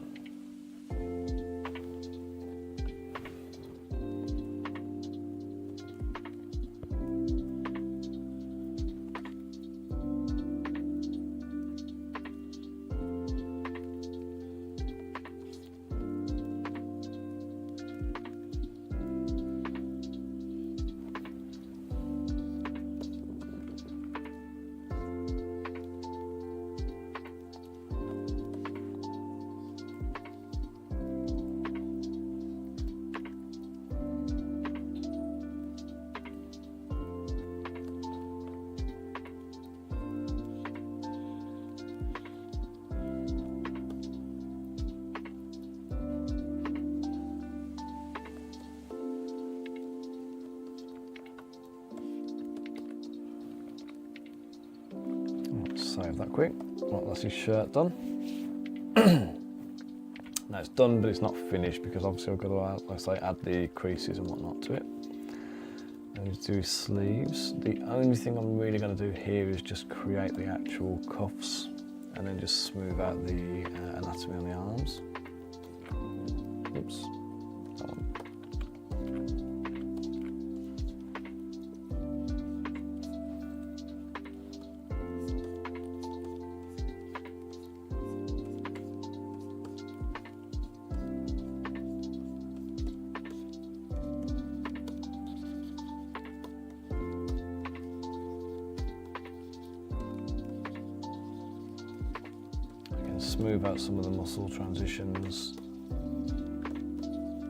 move that quick. Right, that's his shirt done. Now it's done, but it's not finished because obviously I've got to, like I say, add the creases and whatnot to it. And just do his sleeves. The only thing I'm really going to do here is just create the actual cuffs and then just smooth out the anatomy on the arms. Oops. That one. Smooth out some of the muscle transitions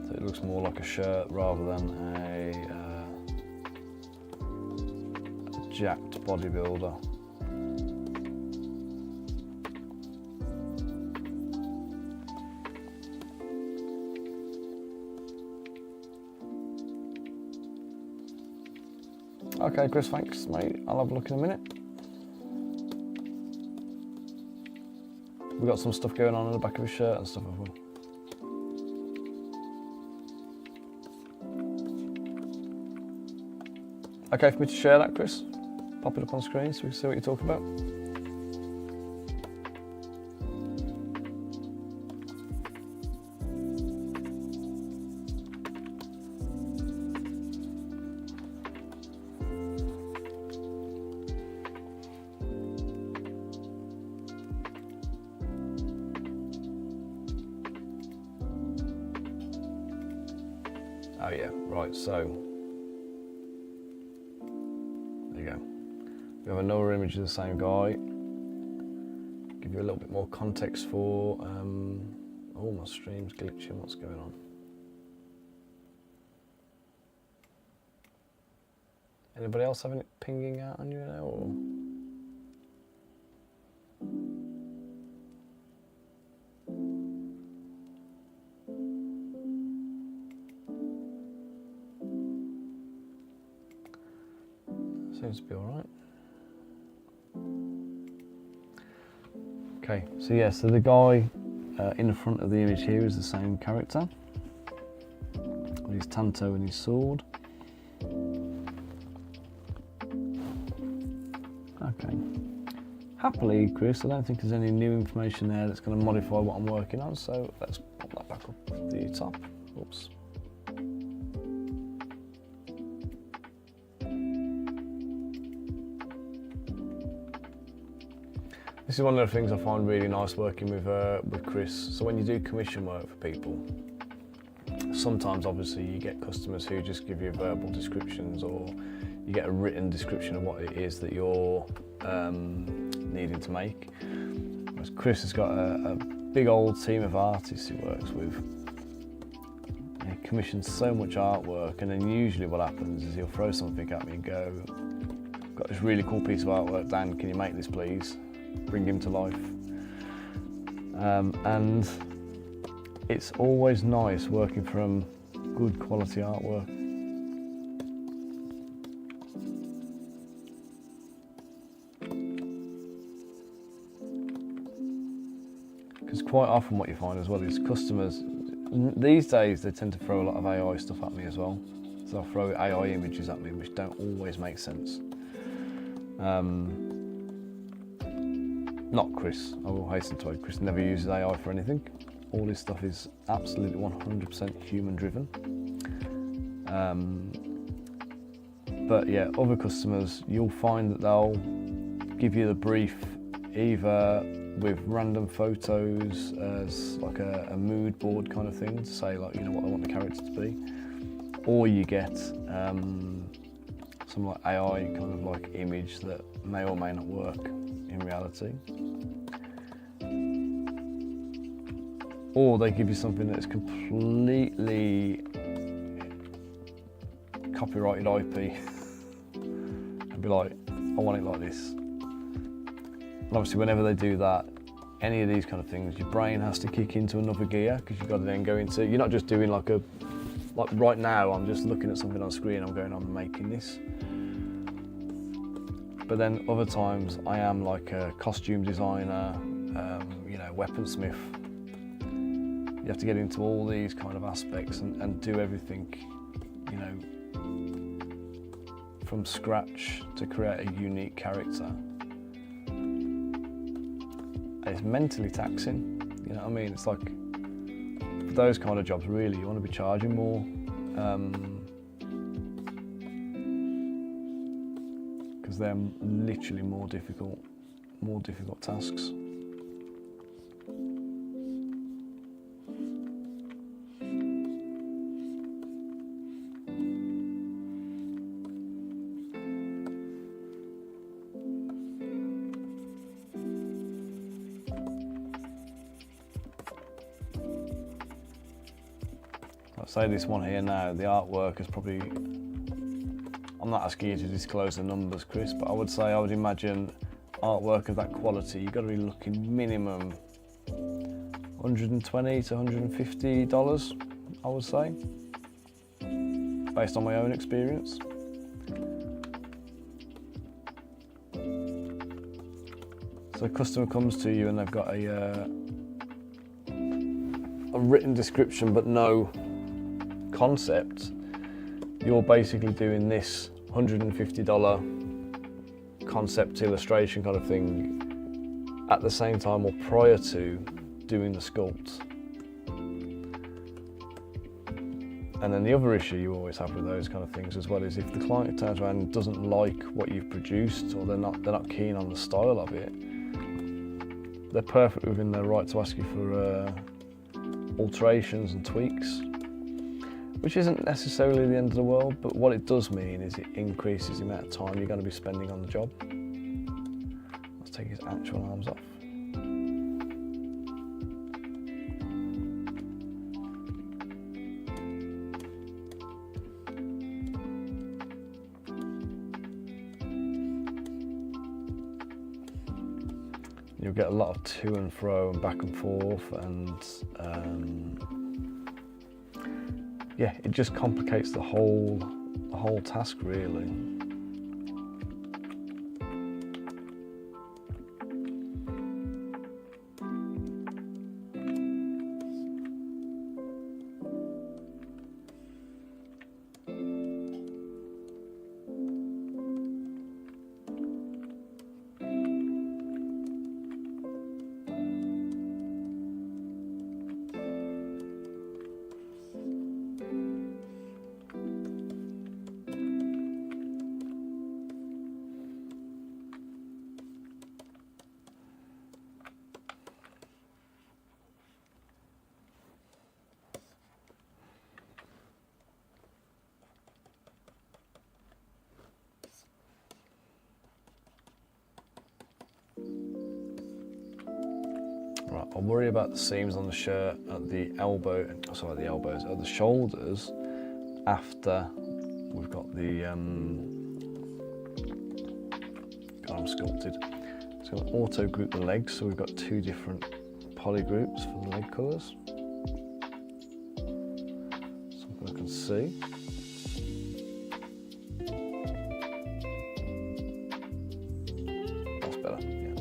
so it looks more like a shirt rather than a jacked bodybuilder. Okay, Chris, thanks, mate. I'll have a look in a minute. We've got some stuff going on the back of his shirt and stuff, have we? Okay for me to share that, Chris? Pop it up on screen so we can see what you're talking about. Oh yeah, right, so there you go. We have another image of the same guy. Give you a little bit more context for, oh, my stream's glitching, what's going on? Anybody else having it pinging out on you now, or? Seems to be all right. Okay, so yeah, so the guy in the front of the image here is the same character with his tanto and his sword. Okay. Happily, Chris, I don't think there's any new information there that's going to modify what I'm working on, so let's pop that back up at the top. Oops. This is one of the things I find really nice working with Chris. So when you do commission work for people, sometimes obviously you get customers who just give you verbal descriptions, or you get a written description of what it is that you're needing to make. Whereas Chris has got a big old team of artists he works with. He commissions so much artwork, and then usually what happens is he'll throw something at me and go, "Got this really cool piece of artwork, Dan, can you make this please?" Bring him to life. And it's always nice working from good quality artwork. Because quite often what you find as well is customers, these days they tend to throw a lot of AI stuff at me as well. So they'll throw AI images at me which don't always make sense. Not Chris, I will hasten to add, Chris never uses AI for anything. All his stuff is absolutely 100% human driven. But yeah, other customers, you'll find that they'll give you the brief either with random photos as like a mood board kind of thing to say, like, you know, what I want the character to be, or you get some like AI kind of like image that may or may not work in reality, or they give you something that's completely copyrighted IP and be like, I want it like this. And obviously whenever they do that, any of these kind of things, your brain has to kick into another gear, because you've got to then go into, you're not just doing like right now I'm just looking at something on screen, I'm going, I'm making this. But then other times I am like a costume designer, you know, weaponsmith. You have to get into all these kind of aspects and do everything, you know, from scratch to create a unique character. And it's mentally taxing, you know what I mean? It's like, for those kind of jobs, really, you want to be charging more. Because they're literally more difficult tasks. I'll say this one here now, the artwork is probably, I'm not asking you to disclose the numbers, Chris, but I would imagine artwork of that quality, you've got to be looking minimum $120 to $150, I would say, based on my own experience. So a customer comes to you and they've got a written description but no concept. You're basically doing this $150 concept illustration kind of thing at the same time or prior to doing the sculpt. And then the other issue you always have with those kind of things as well is if the client turns around and doesn't like what you've produced, or they're not keen on the style of it, they're perfectly within their right to ask you for alterations and tweaks, which isn't necessarily the end of the world, but what it does mean is it increases the amount of time you're going to be spending on the job. Let's take his actual arms off. You'll get a lot of to and fro and back and forth, and yeah, it just complicates the whole task really. Right, I'll worry about the seams on the shirt at the at the shoulders after we've got the arm sculpted. So I'm going to auto group the legs, so we've got two different poly groups for the leg colours. Something I can see. That's better, yeah.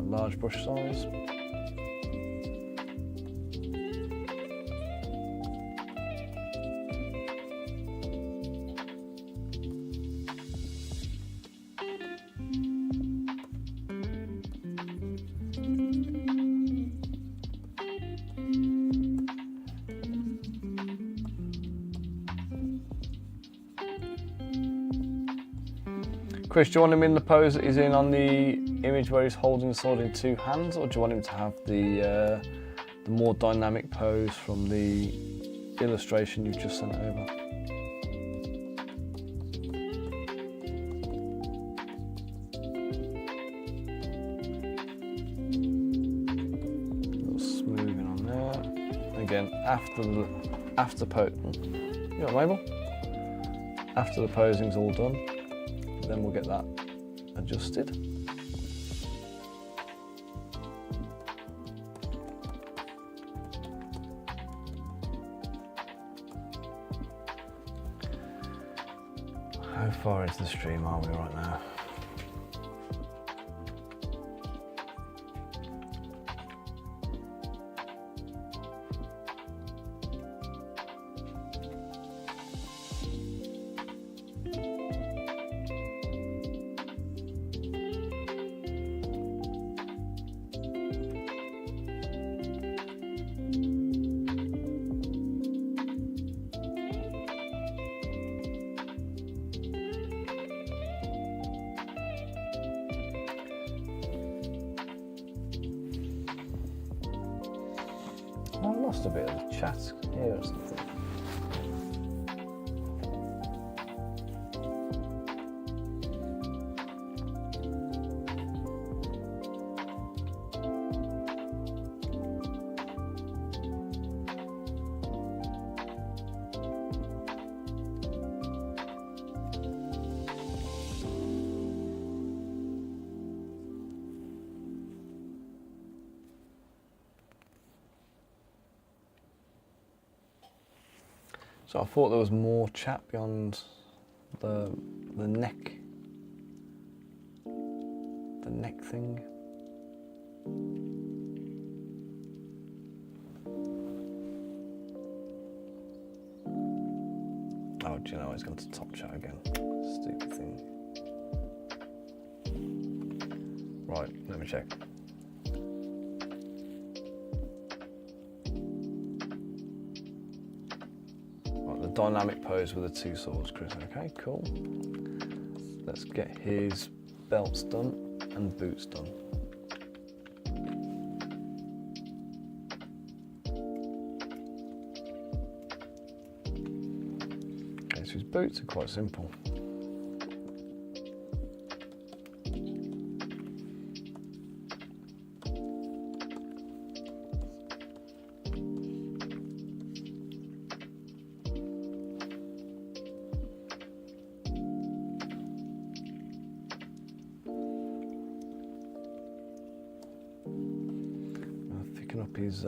Large brush size. Chris, do you want him in the pose that he's in on the image where he's holding the sword in two hands, or do you want him to have the more dynamic pose from the illustration you've just sent over? A little smoothing on there. Again, after the posing's all done, then we'll get that adjusted. far into the stream are we right now? I lost a bit of the chat here or something. So I thought there was more chat beyond the neck thing. Oh, do you know, it's gone to top chat again. Stupid thing. Right, let me check. Dynamic pose with the two swords, Chris. Okay, cool. Let's get his belts done and boots done. Okay, so his boots are quite simple. Up his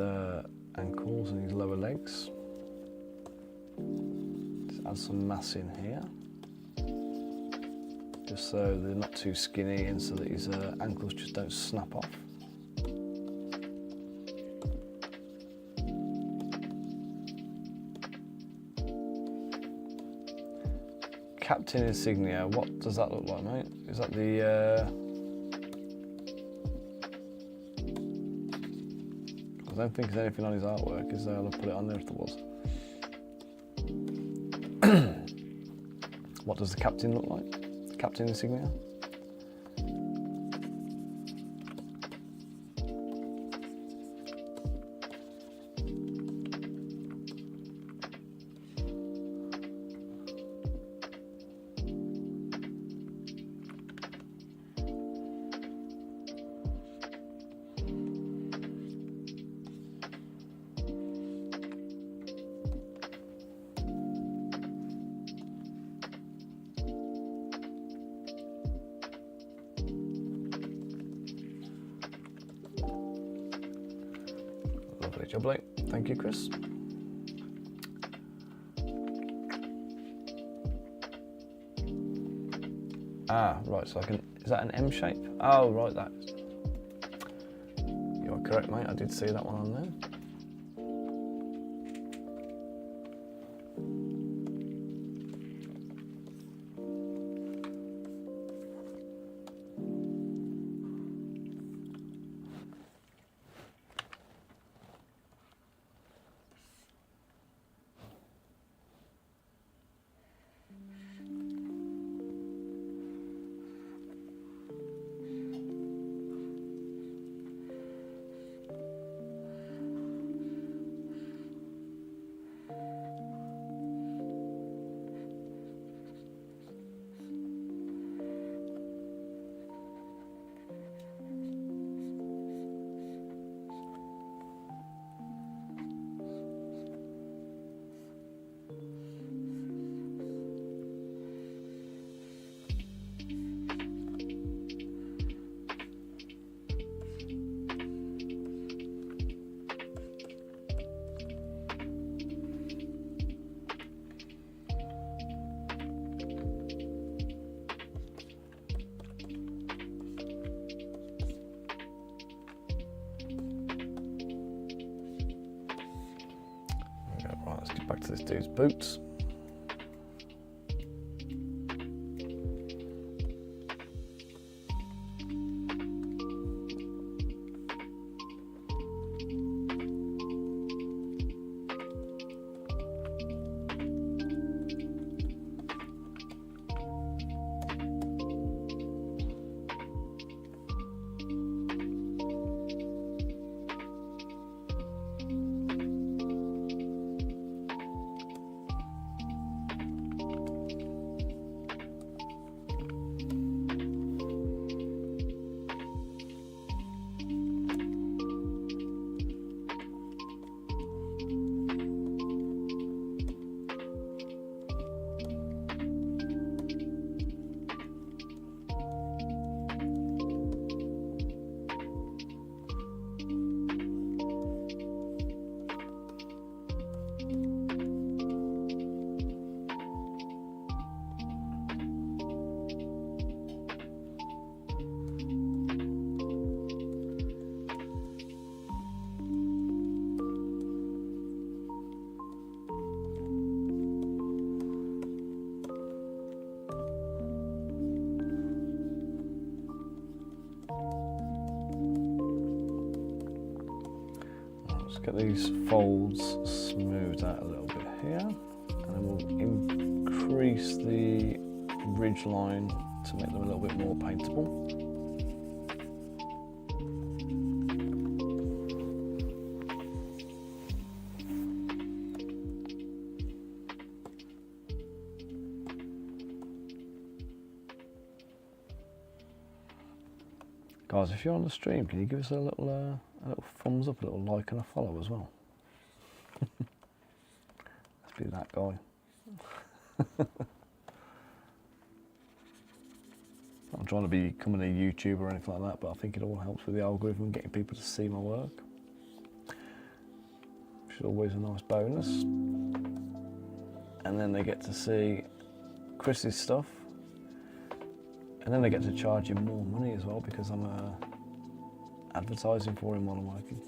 ankles and his lower legs. Just add some mass in here, just so they're not too skinny and so that his ankles just don't snap off. Captain insignia, what does that look like, mate? Is that the I don't think there's anything on his artwork, is there? I'll put it on there if there was. What does the captain look like? The captain insignia? Lovely. Thank you, Chris. Ah, right, so I can, is that an M shape? Oh, right, that is. You're correct, mate, I did see that one on there. do his boots. Get these folds smoothed out a little bit here, and then we'll increase the ridge line to make them a little bit more paintable. Guys, if you're on the stream, can you give us a little thumbs up, a little like and a follow as well? Let's be that guy. I'm trying to becoming a YouTuber or anything like that, but I think it all helps with the algorithm, getting people to see my work, which is always a nice bonus. And then they get to see Chris's stuff, and then they get to charge him more money as well, because I'm advertising for him while I'm working.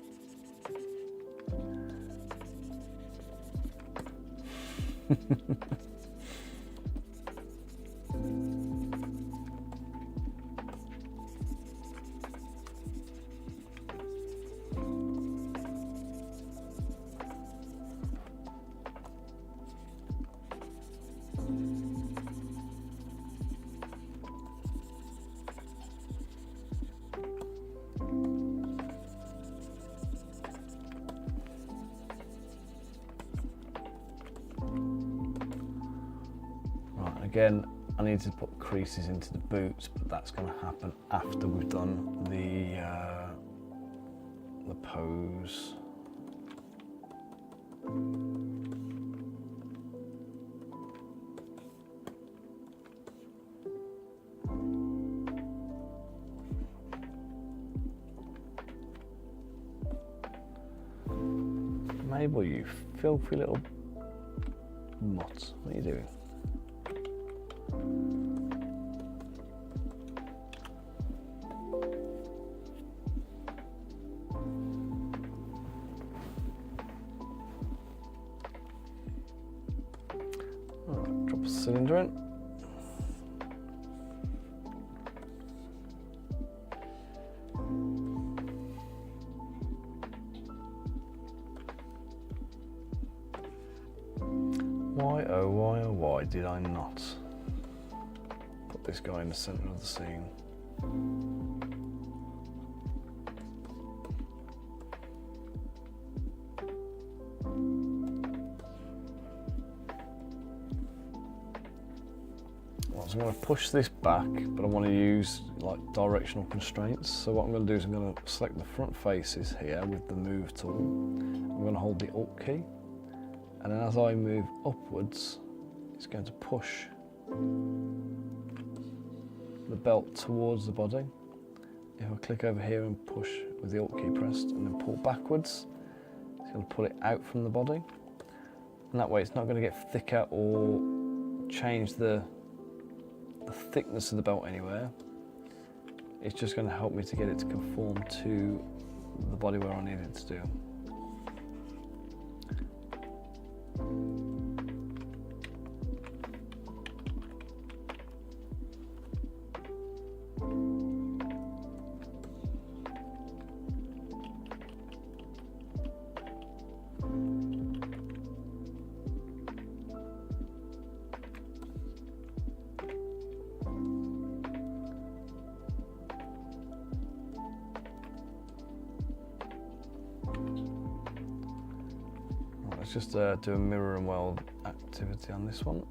Again, I need to put creases into the boots, but that's going to happen after we've done the pose. Mabel, you filthy little mutt, what are you doing? Drop a cylinder in. Why, oh why did I not put this guy in the centre of the scene? So I'm going to push this back, but I want to use like directional constraints. So what I'm going to do is I'm going to select the front faces here with the move tool. I'm going to hold the Alt key, and then as I move upwards, it's going to push the belt towards the body. If I click over here and push with the Alt key pressed and then pull backwards, it's going to pull it out from the body. And that way it's not going to get thicker or change the thickness of the belt anywhere. It's just going to help me to get it to conform to the body where I need it to do. And then I'm going to push this back, but I want to use like directional constraints. So what I'm going to do is I'm going to select the front faces here with the move tool. I'm going to hold the Alt key, and then as I move upwards, it's going to push the belt towards the body. If I click over here and push with the Alt key pressed and then pull backwards, it's going to pull it out from the body. And that way it's not going to get thicker or change the thickness of the belt anywhere. It's just going to help me to get it to conform to the body where I need it to do. just do a mirror and weld activity on this one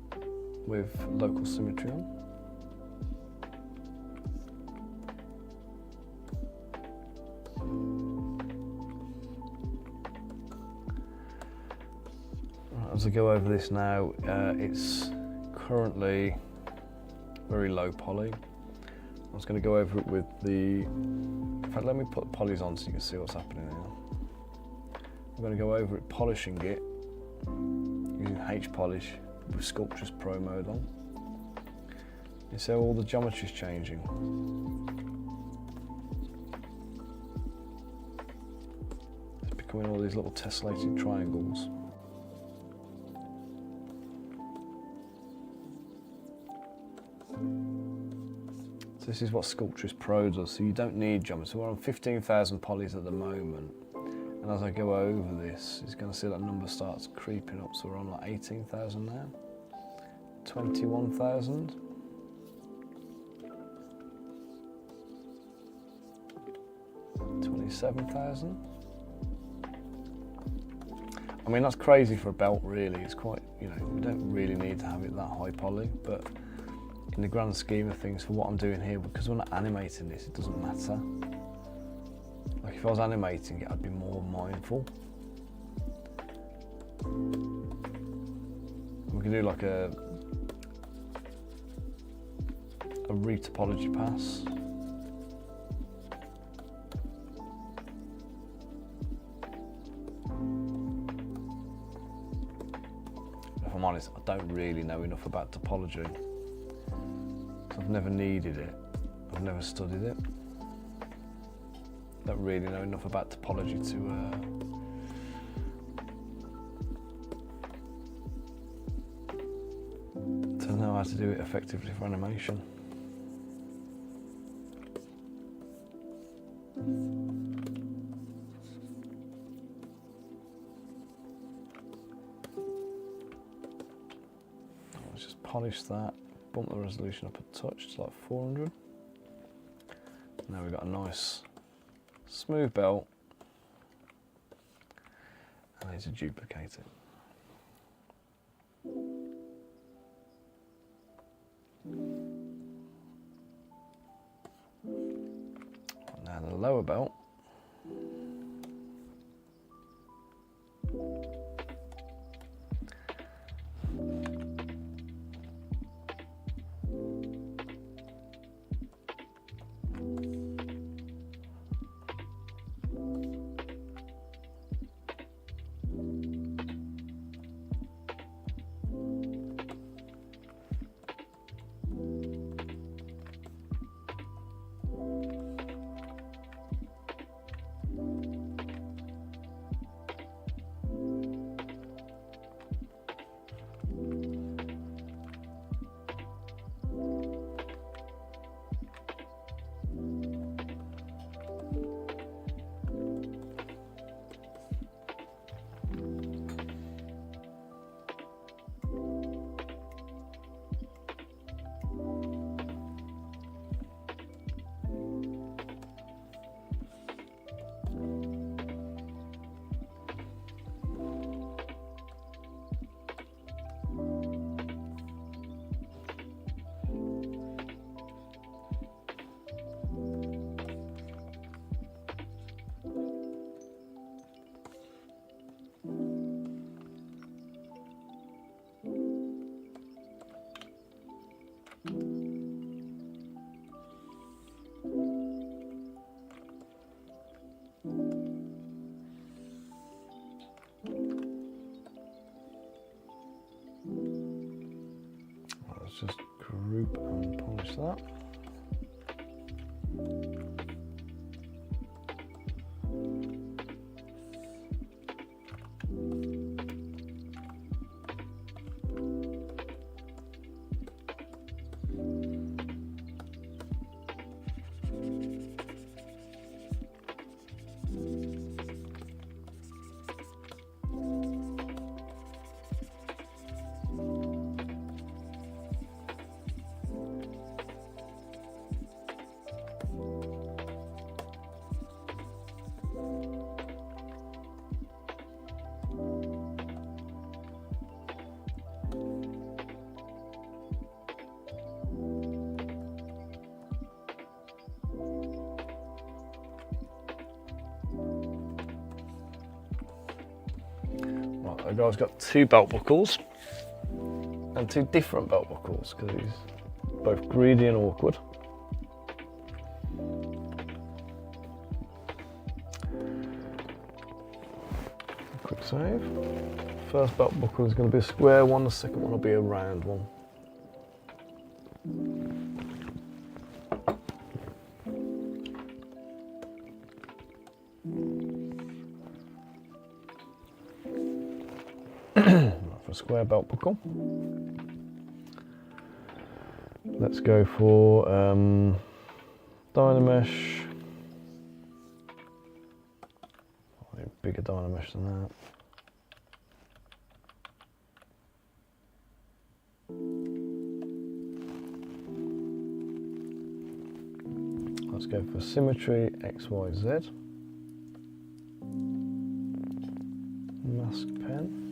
with local symmetry on. Right, as I go over this now, it's currently very low poly. I was going to go over it with the, in fact let me put the polys on so you can see what's happening now. I'm going to go over it polishing it using H polish with Sculptress Pro mode on. You see how all the geometry is changing. It's becoming all these little tessellated triangles. So this is what Sculptress Pro does, so you don't need geometry. We're on 15,000 polys at the moment. And as I go over this, it's going to see that number starts creeping up. So we're on like 18,000 now, 21,000, 27,000. I mean, that's crazy for a belt, really. It's quite, you know, we don't really need to have it that high poly, but in the grand scheme of things, for what I'm doing here, because we're not animating this, it doesn't matter. Like if I was animating it, I'd be more mindful. We can do like a retopology pass. If I'm honest, I don't really know enough about topology. I've never needed it. I've never studied it. Don't really know enough about topology to know how to do it effectively for animation. Let's just polish that, bump the resolution up a touch to like 400. Now we've got a nice smooth belt. I need to duplicate it. Now the lower belt. Let's just group and polish that. a guy's got 2 belt buckles, and 2 different belt buckles because he's both greedy and awkward. Quick save. First belt buckle is going to be a square one, the second one will be a round one. For a square belt buckle, let's go for Dynamesh. Bigger Dynamesh than that. Let's go for Symmetry XYZ. Mask pen.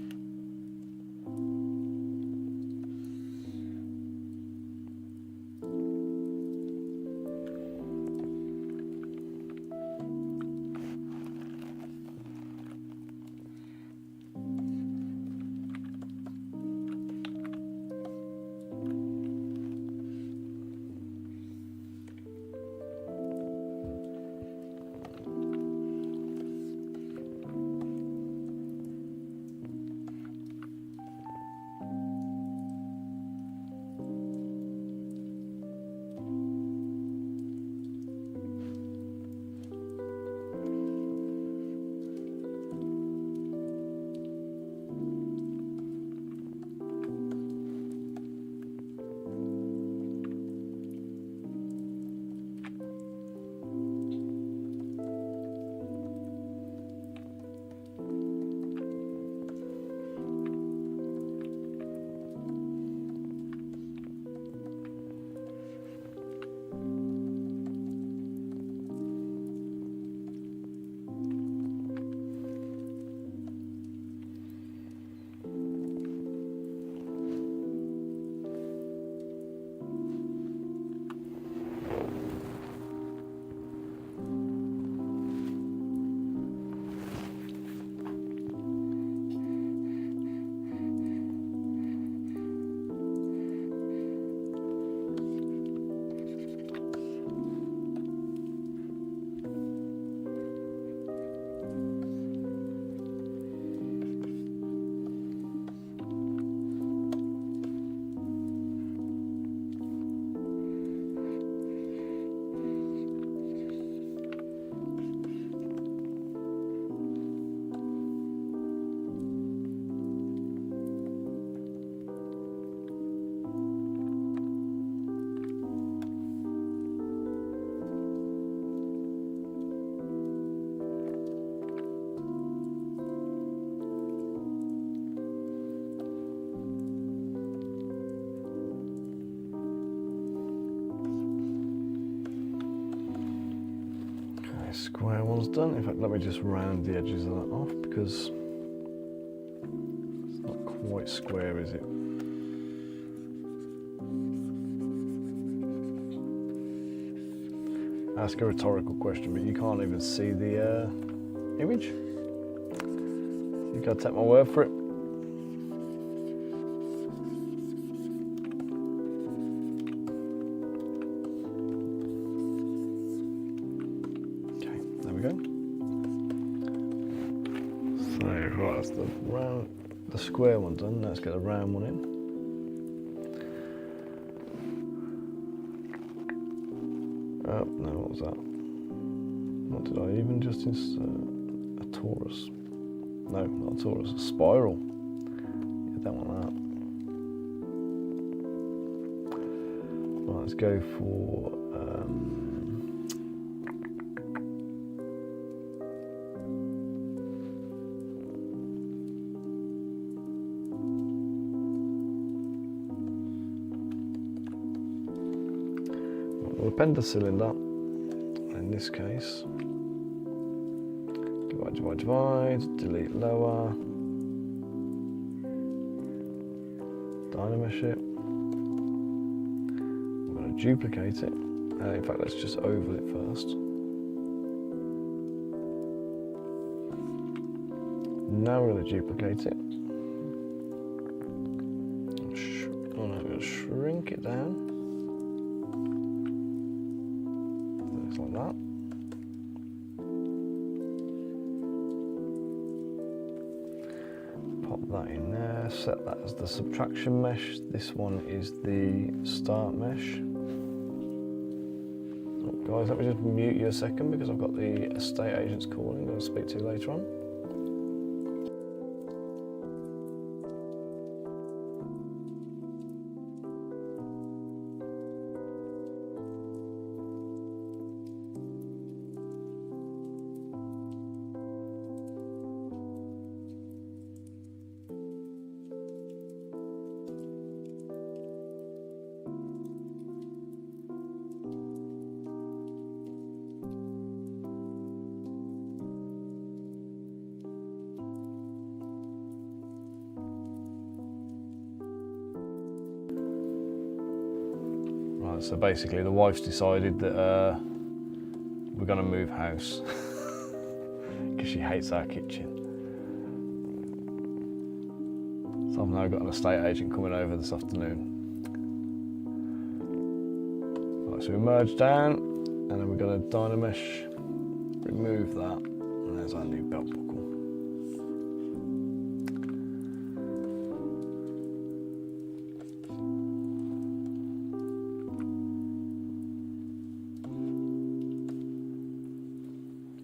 Square one's done. In fact, let me just round the edges of that off because it's not quite square, is it? Ask a rhetorical question, but you can't even see the image. You gotta take my word for it. Right, that's the square one done. Let's get the round one in. Oh no, what was that? What did I even just insert? A torus? No, not a torus. A spiral. Yeah, that one out. Right, let's go for. We'll append the cylinder, in this case, divide, delete lower, Dynamesh it, we're going to duplicate it, in fact let's just oval it first. Now we're going to duplicate it. shrink it down. Looks like that. Pop that in there, set that as the subtraction mesh. This one is the start mesh. Oh, guys, let me just mute you a second because I've got the estate agents calling I'm going to speak to you later on. So basically the wife's decided that we're going to move house because she hates our kitchen. So I've now got an estate agent coming over this afternoon. Right, so we merge down and then we're going to Dynamesh, remove that, and there's our new belt buckle.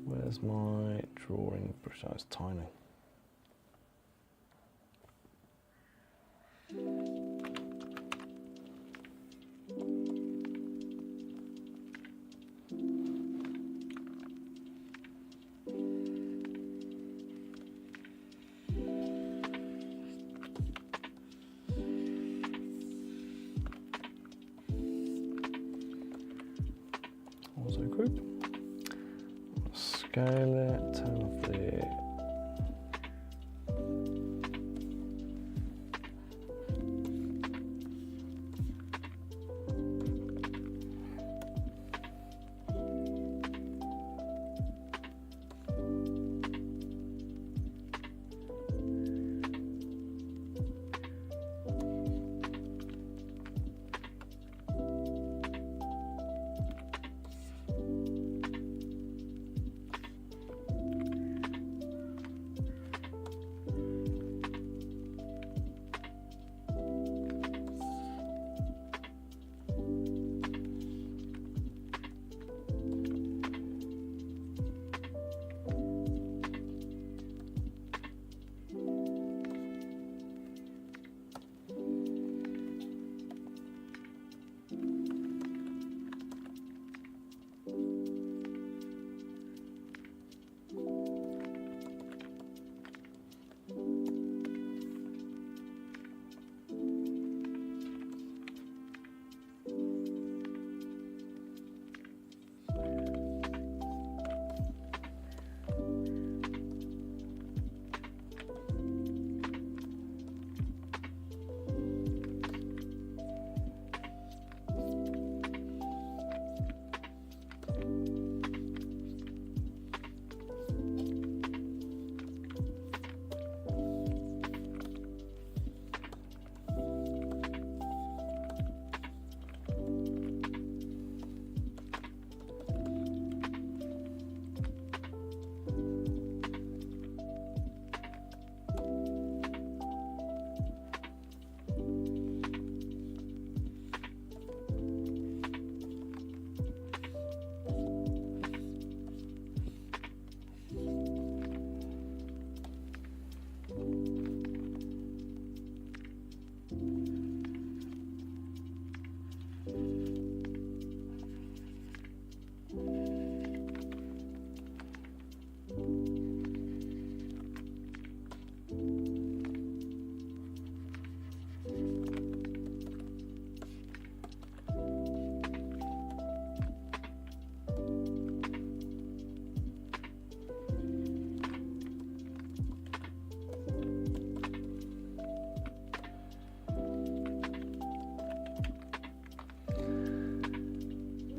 Where's my drawing brush? Oh, it's tiny. Also group. Scale it, turn off the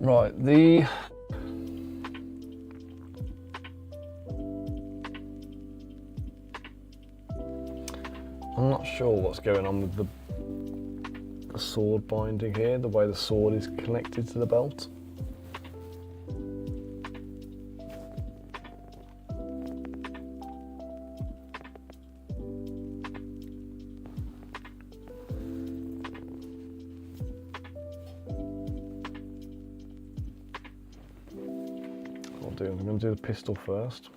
Right, I'm not sure what's going on with the sword binding here, the way the sword is connected to the belt. I'm going to do the pistol first.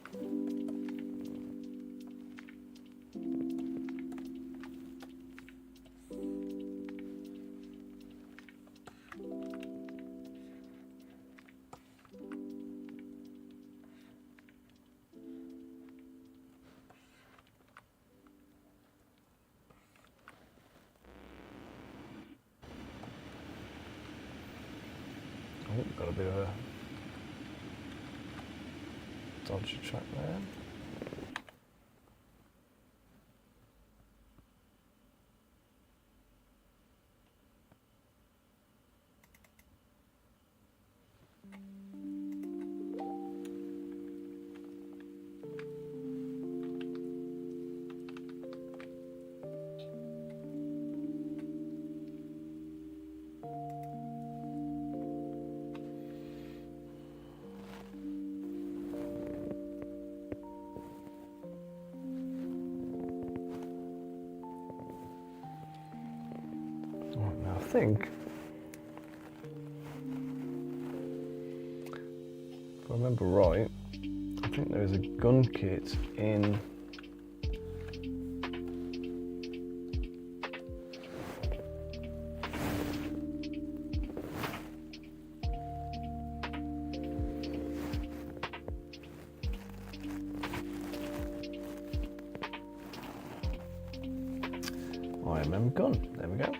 Oh, got a bit of a dodgy track there. I think, if I remember right, I think there is a gun kit in IMM gun. There we go.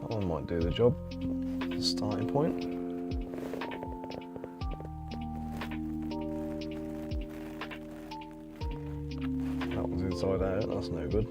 That one might do the job. Starting point. That one's inside out, that's no good.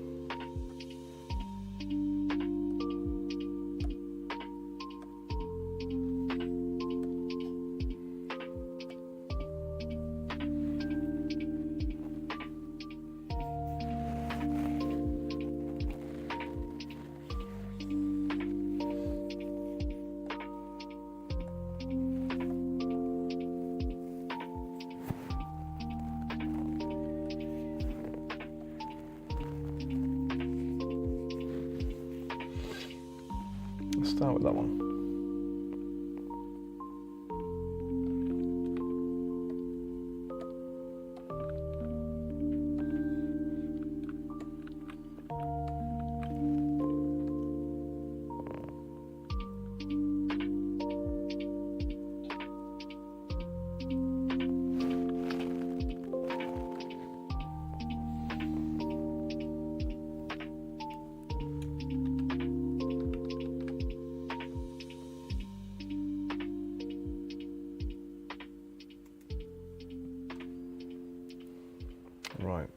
Let's start with that one. Right,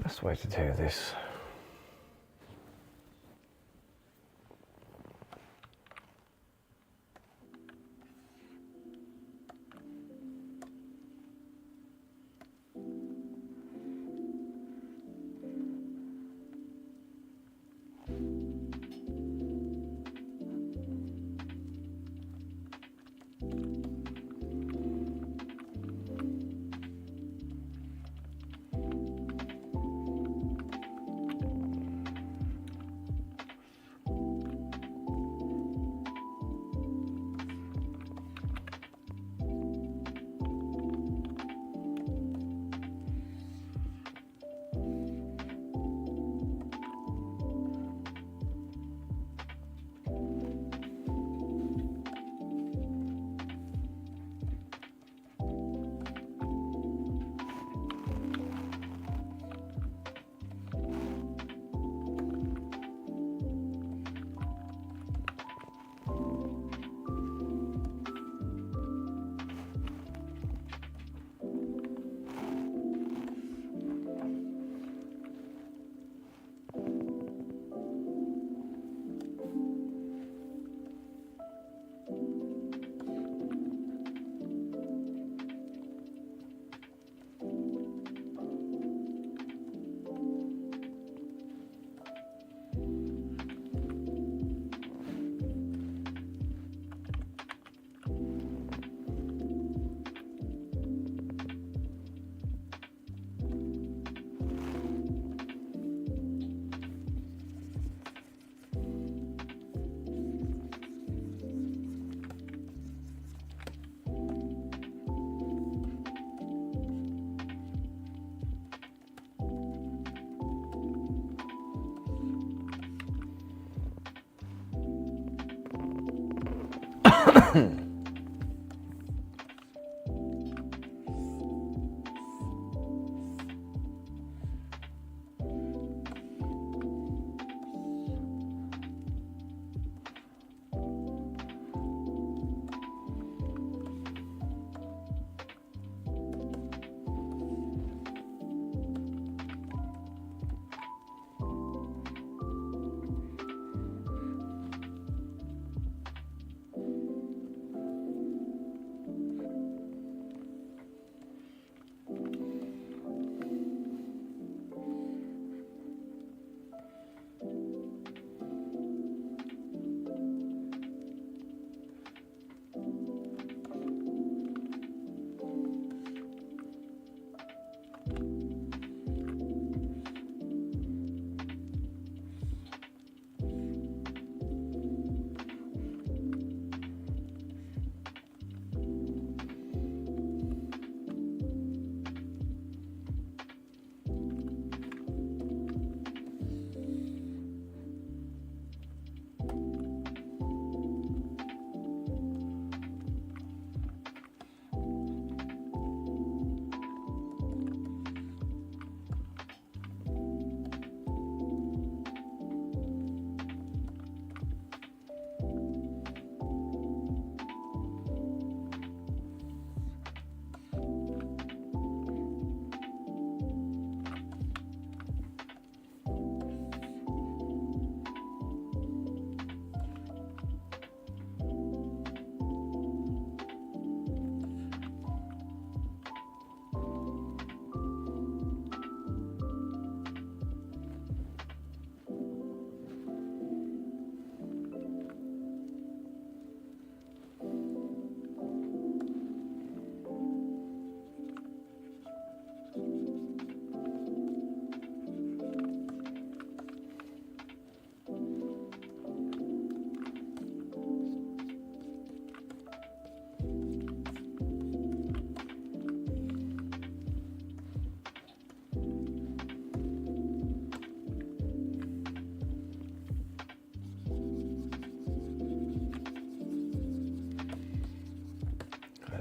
best way to do this.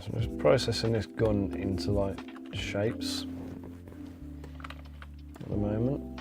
So I'm just processing this gun into like shapes at the moment.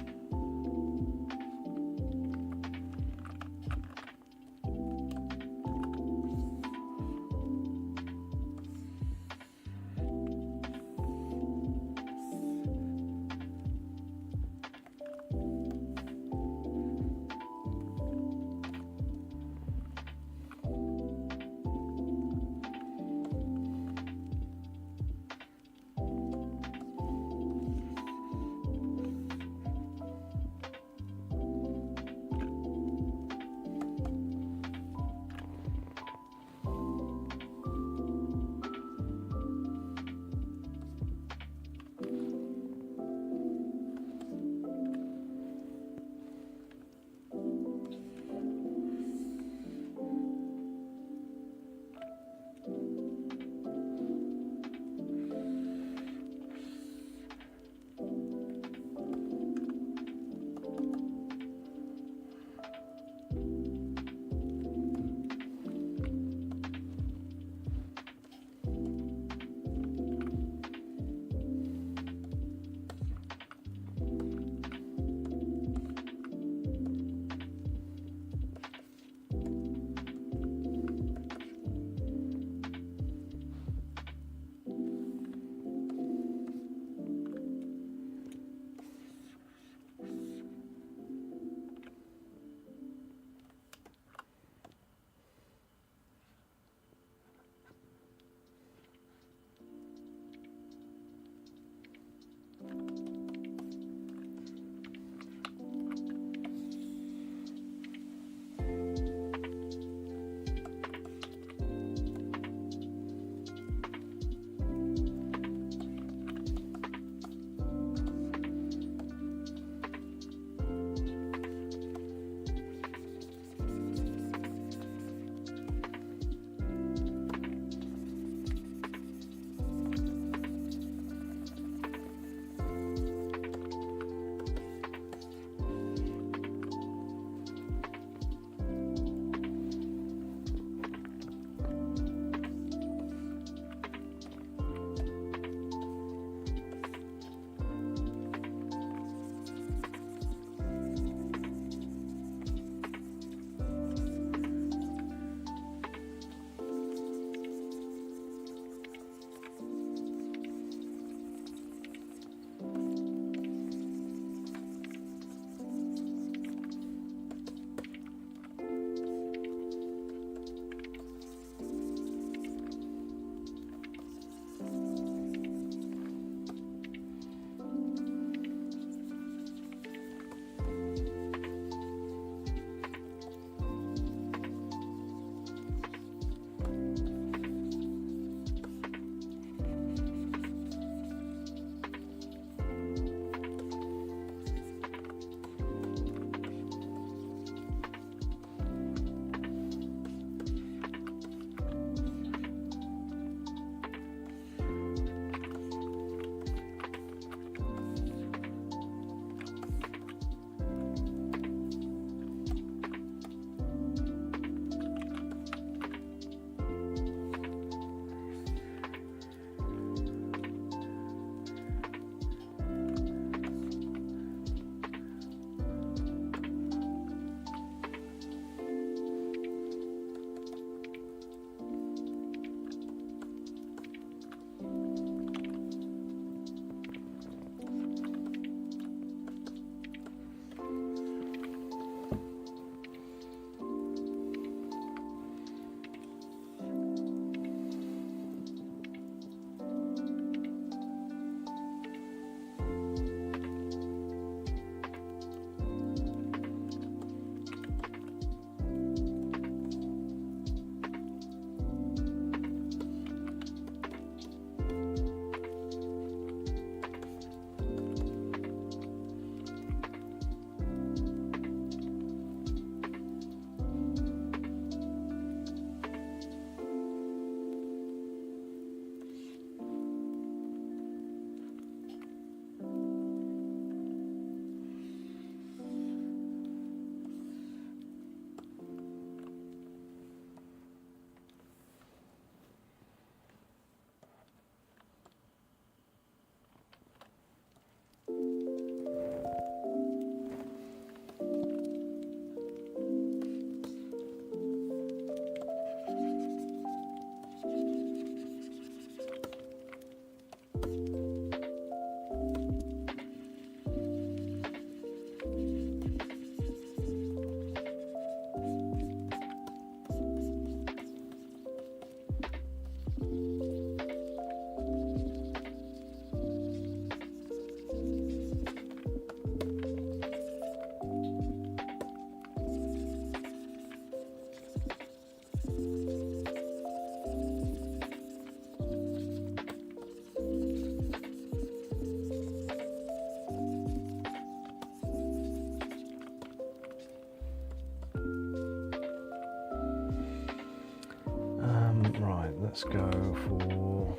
Let's go for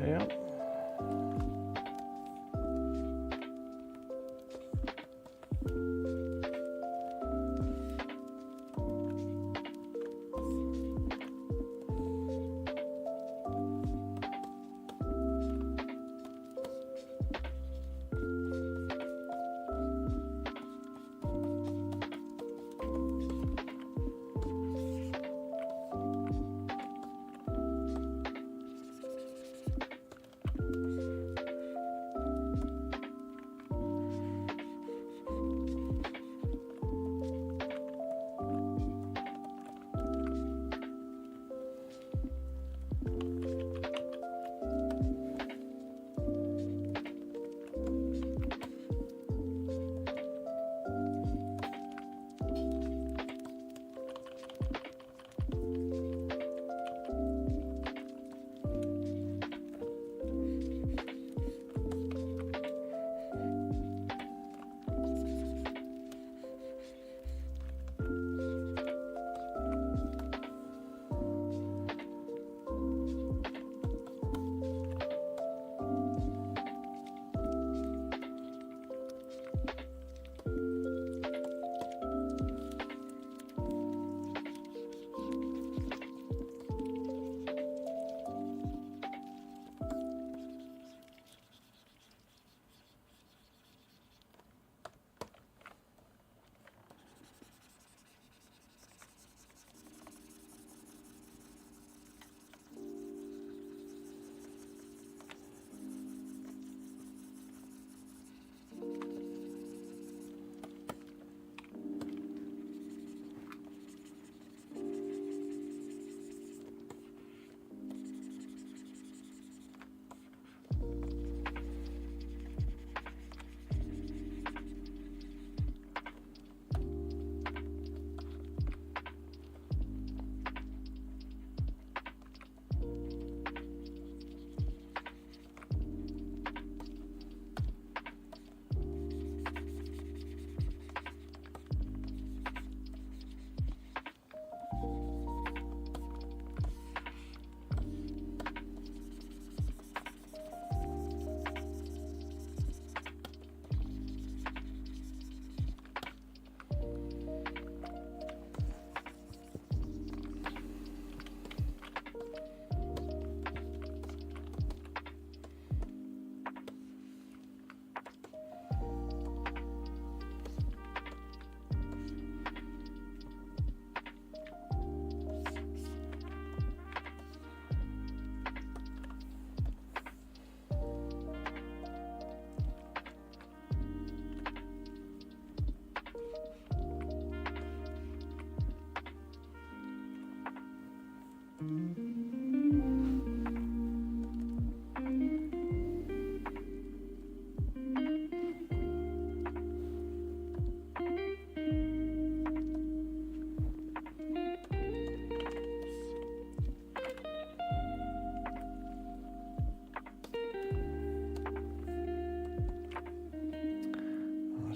here.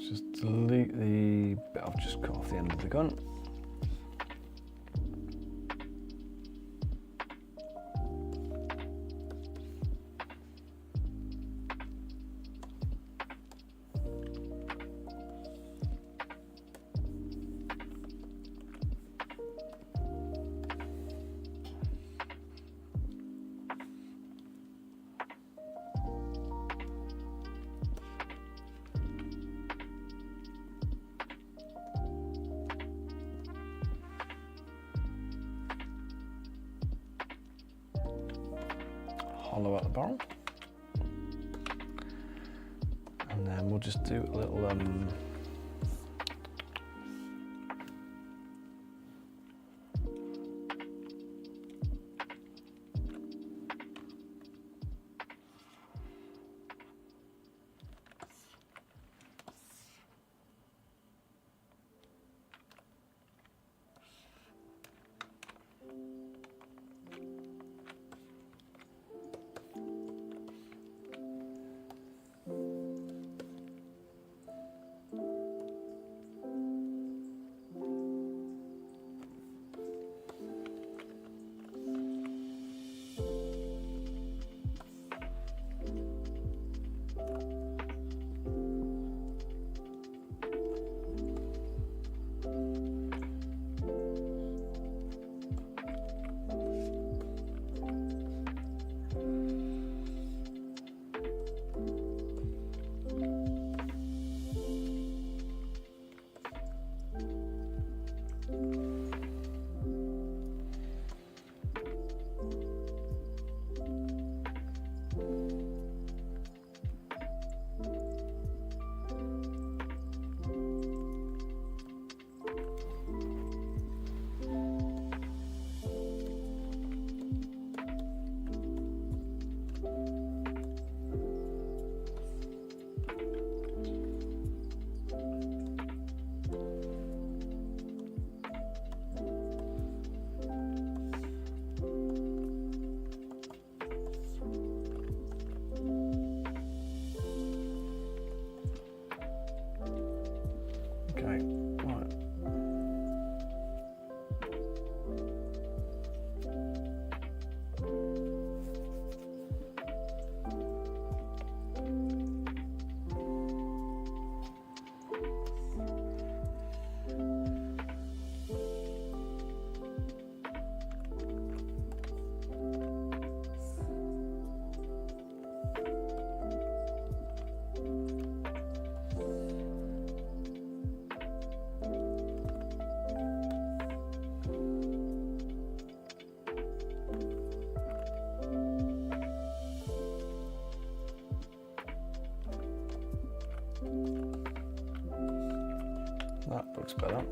Just delete the bit I've just cut off the end of the gun. Hollow out the barrel, and then we'll just do a little looks better.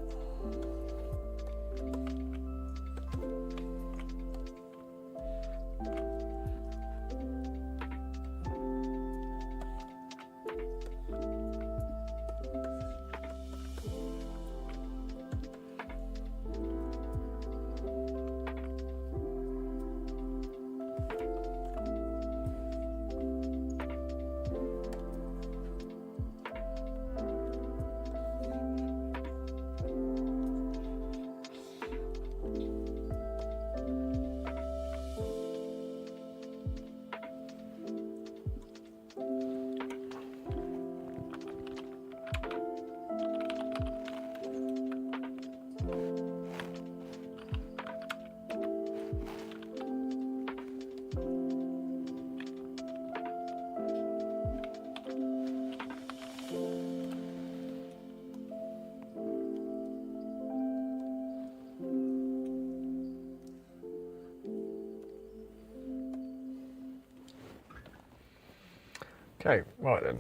Okay, right then.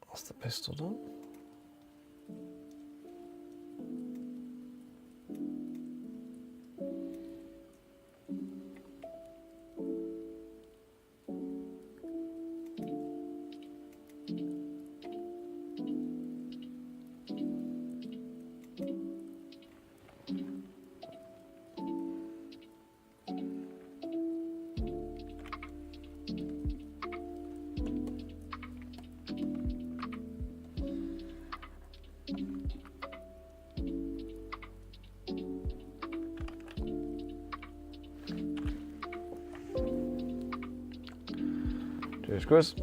What's the pistol done? Cheers, Chris.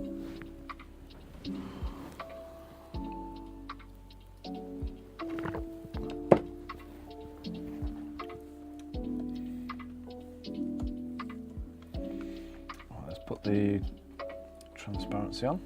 Let's put the transparency on.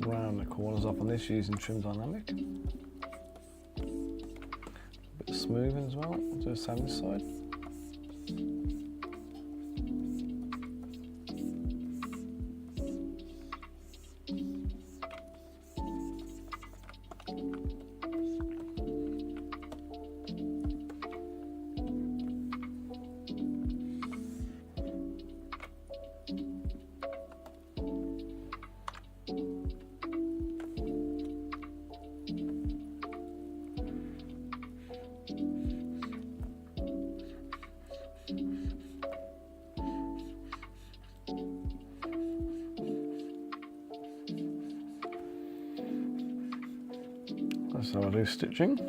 Round the corners off on this using trim dynamic. A bit of smoothing as well. Do the same this side. That's how I do stitching.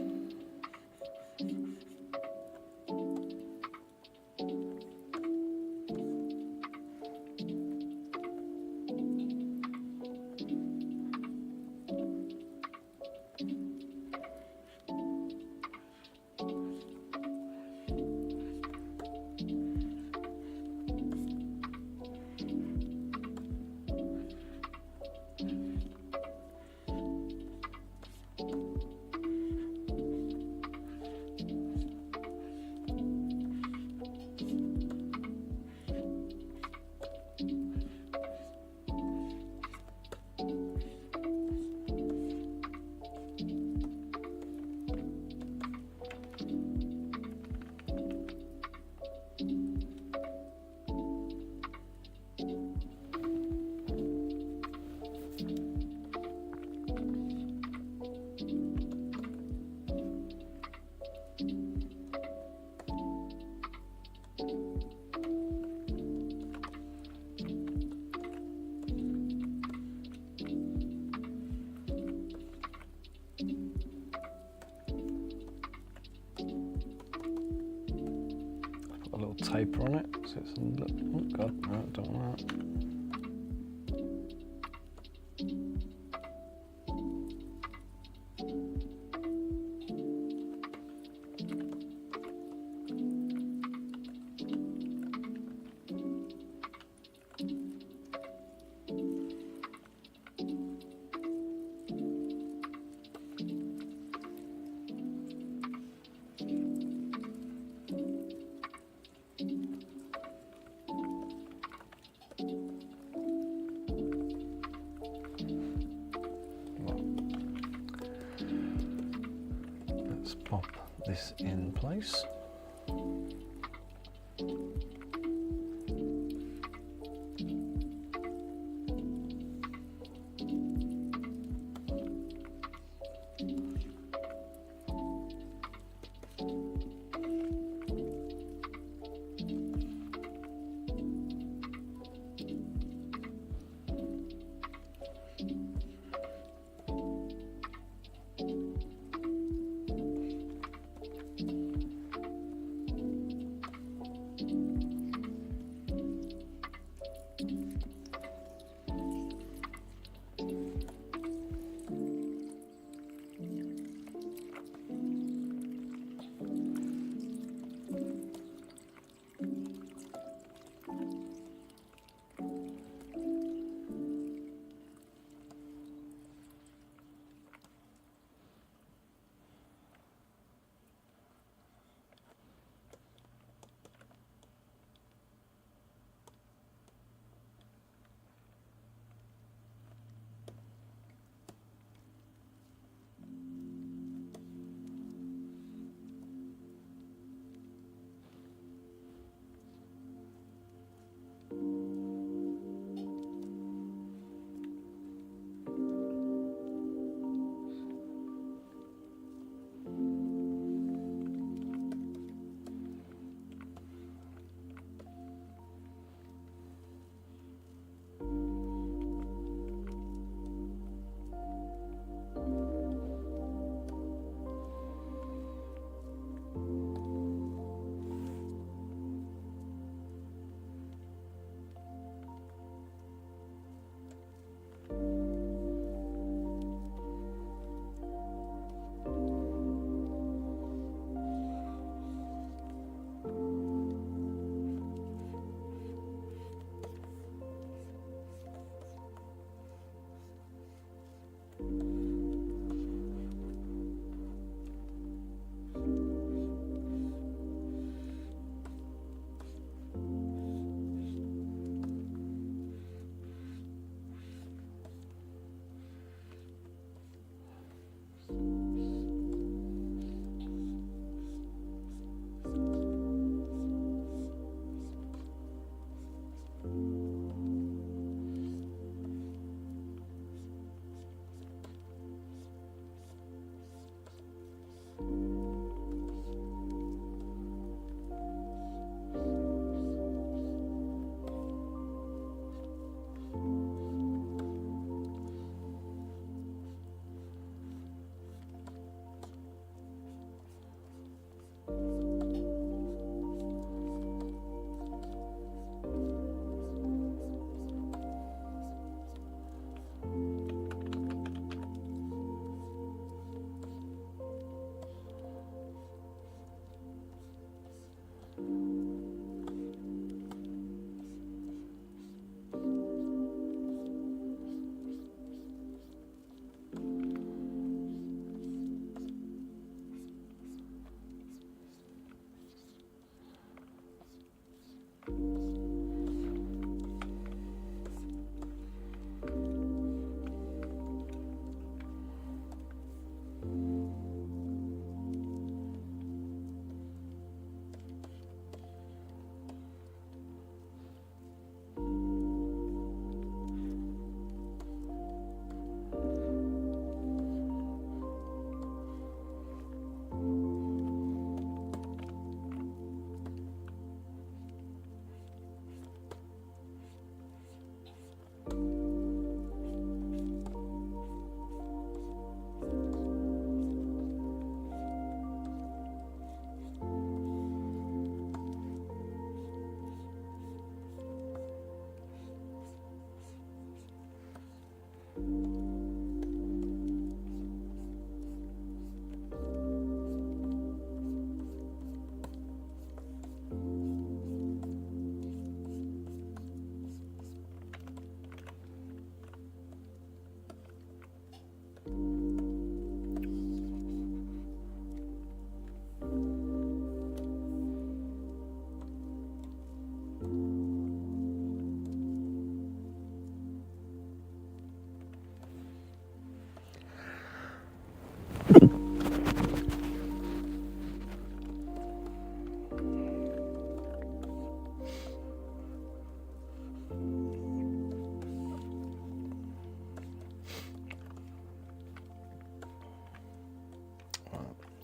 paper on it, so it's a little, oh god, no, don't want that. Let's pop this in place.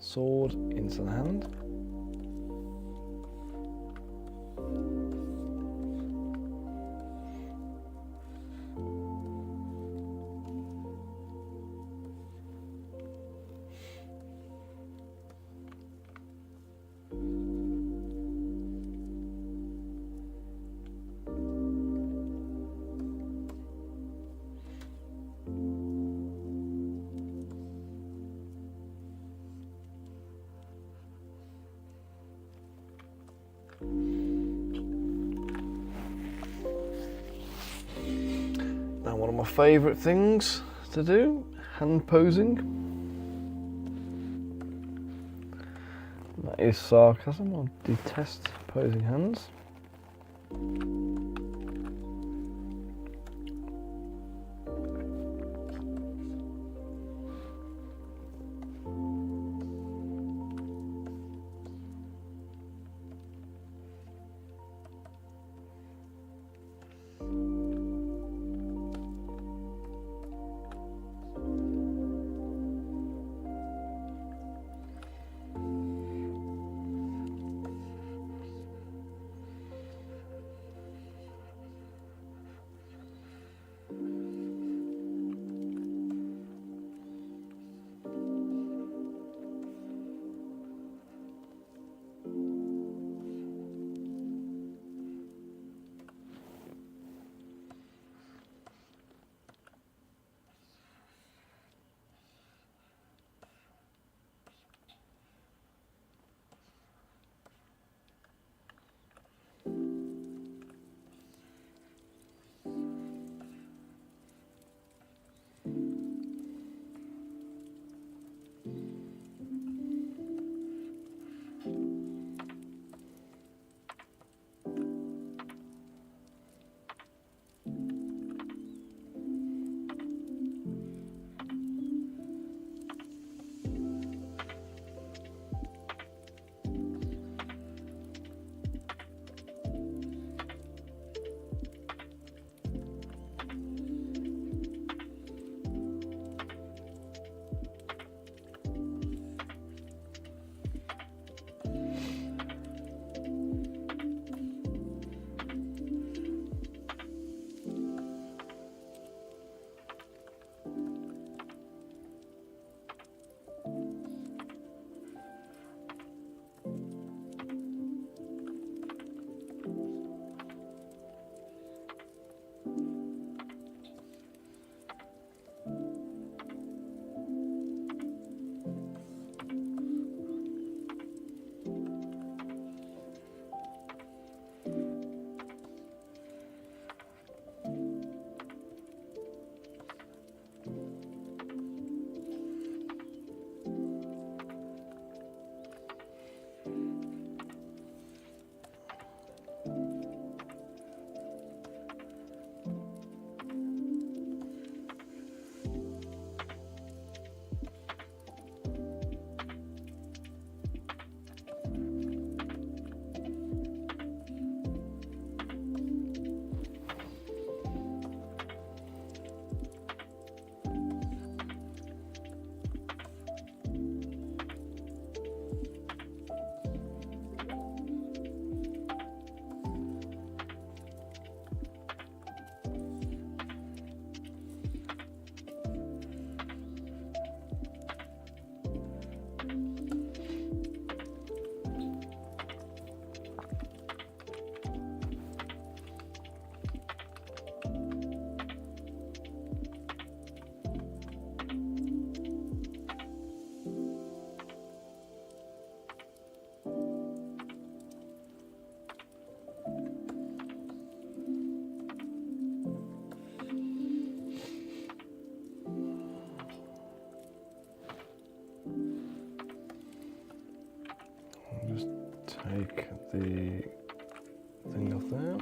sword into the hand. Now, one of my favourite things to do, hand posing. That is sarcasm. I detest posing hands. Just take the thing off there.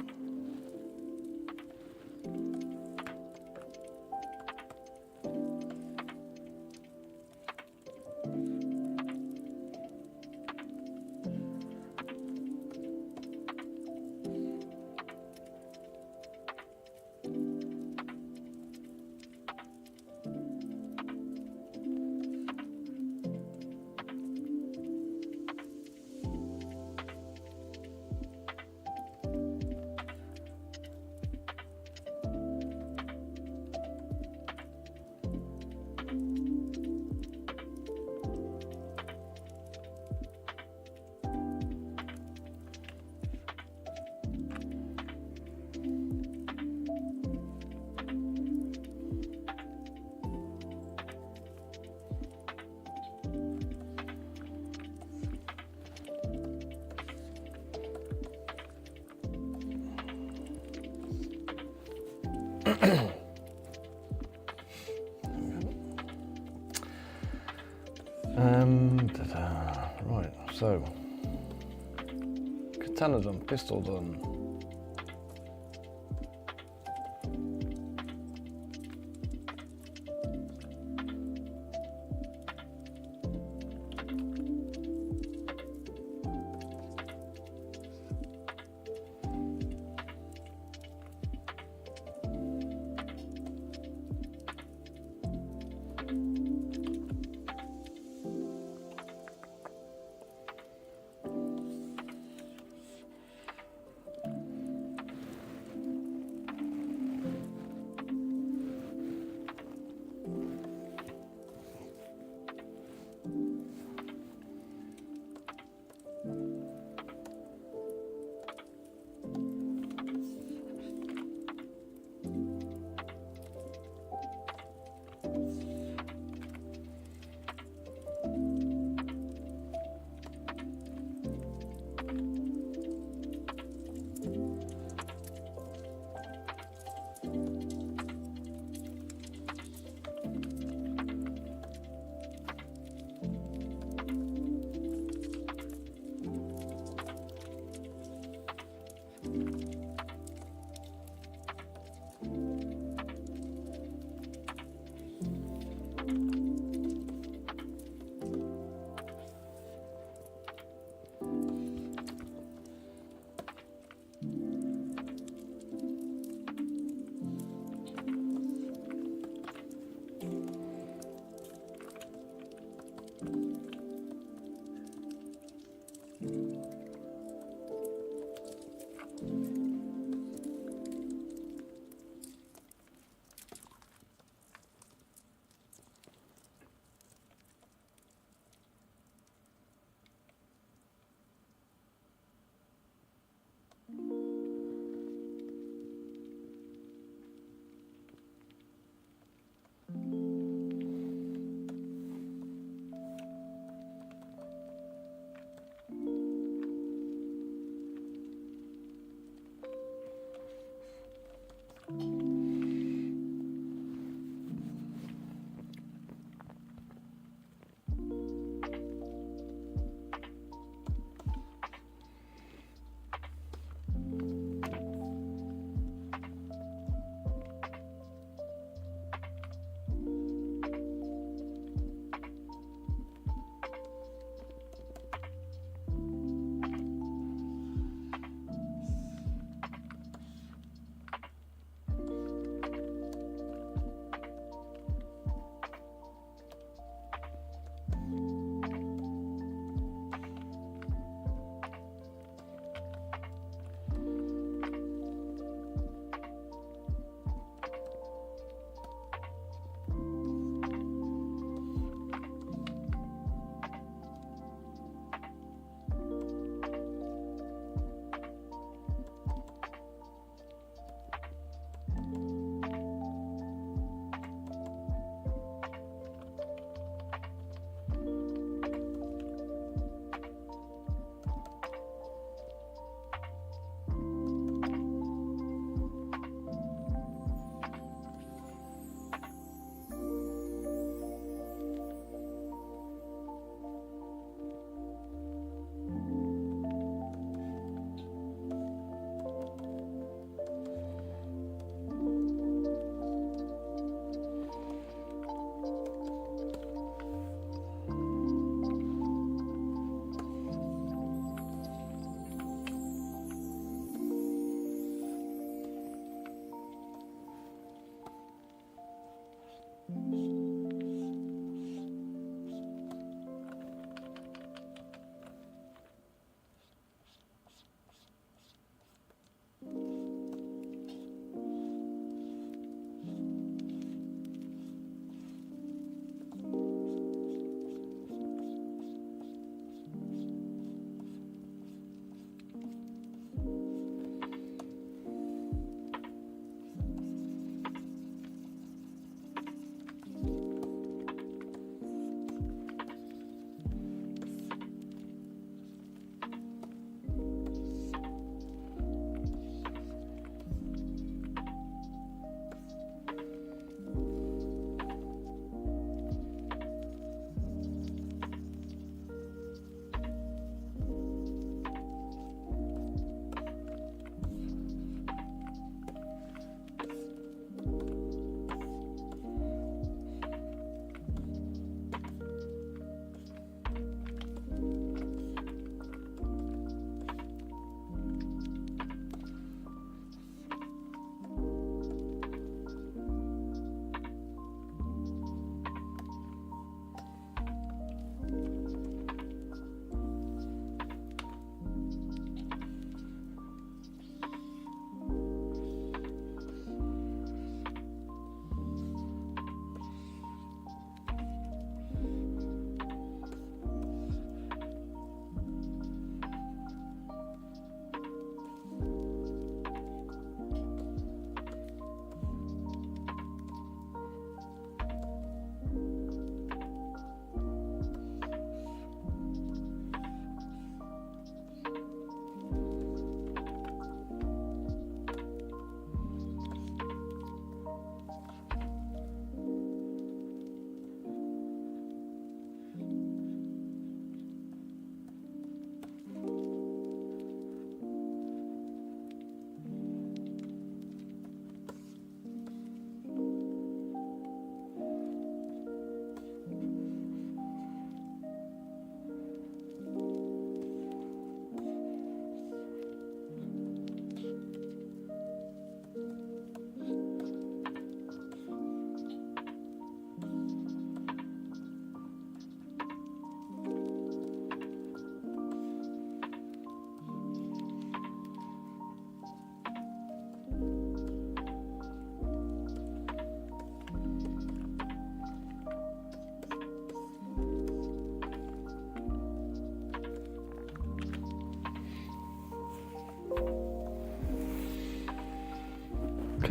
Right, so katana done, pistol done.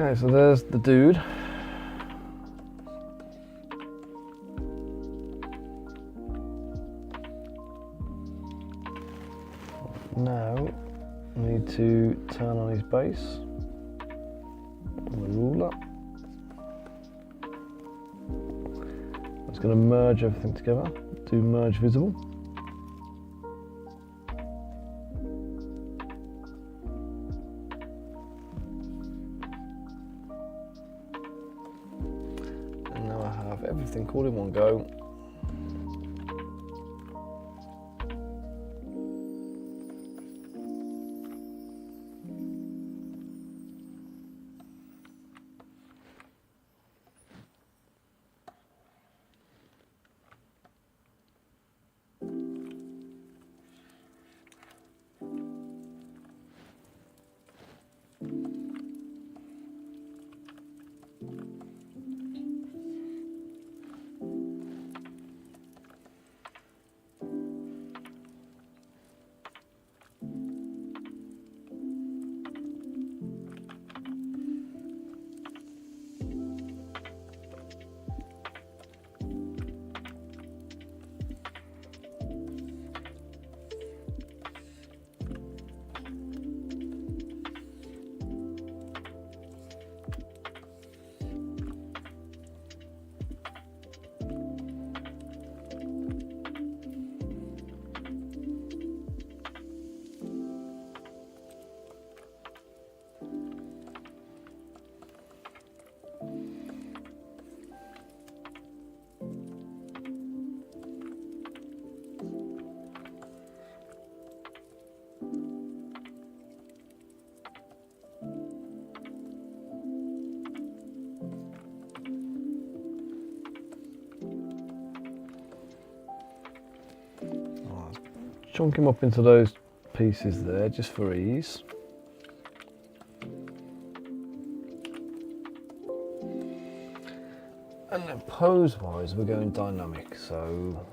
Okay, so there's the dude. Now I need to turn on his base on the ruler. It's going to merge everything together, do merge visible. And now I have everything all in one go. Chunk him up into those pieces there, just for ease. And then pose-wise, we're going dynamic, so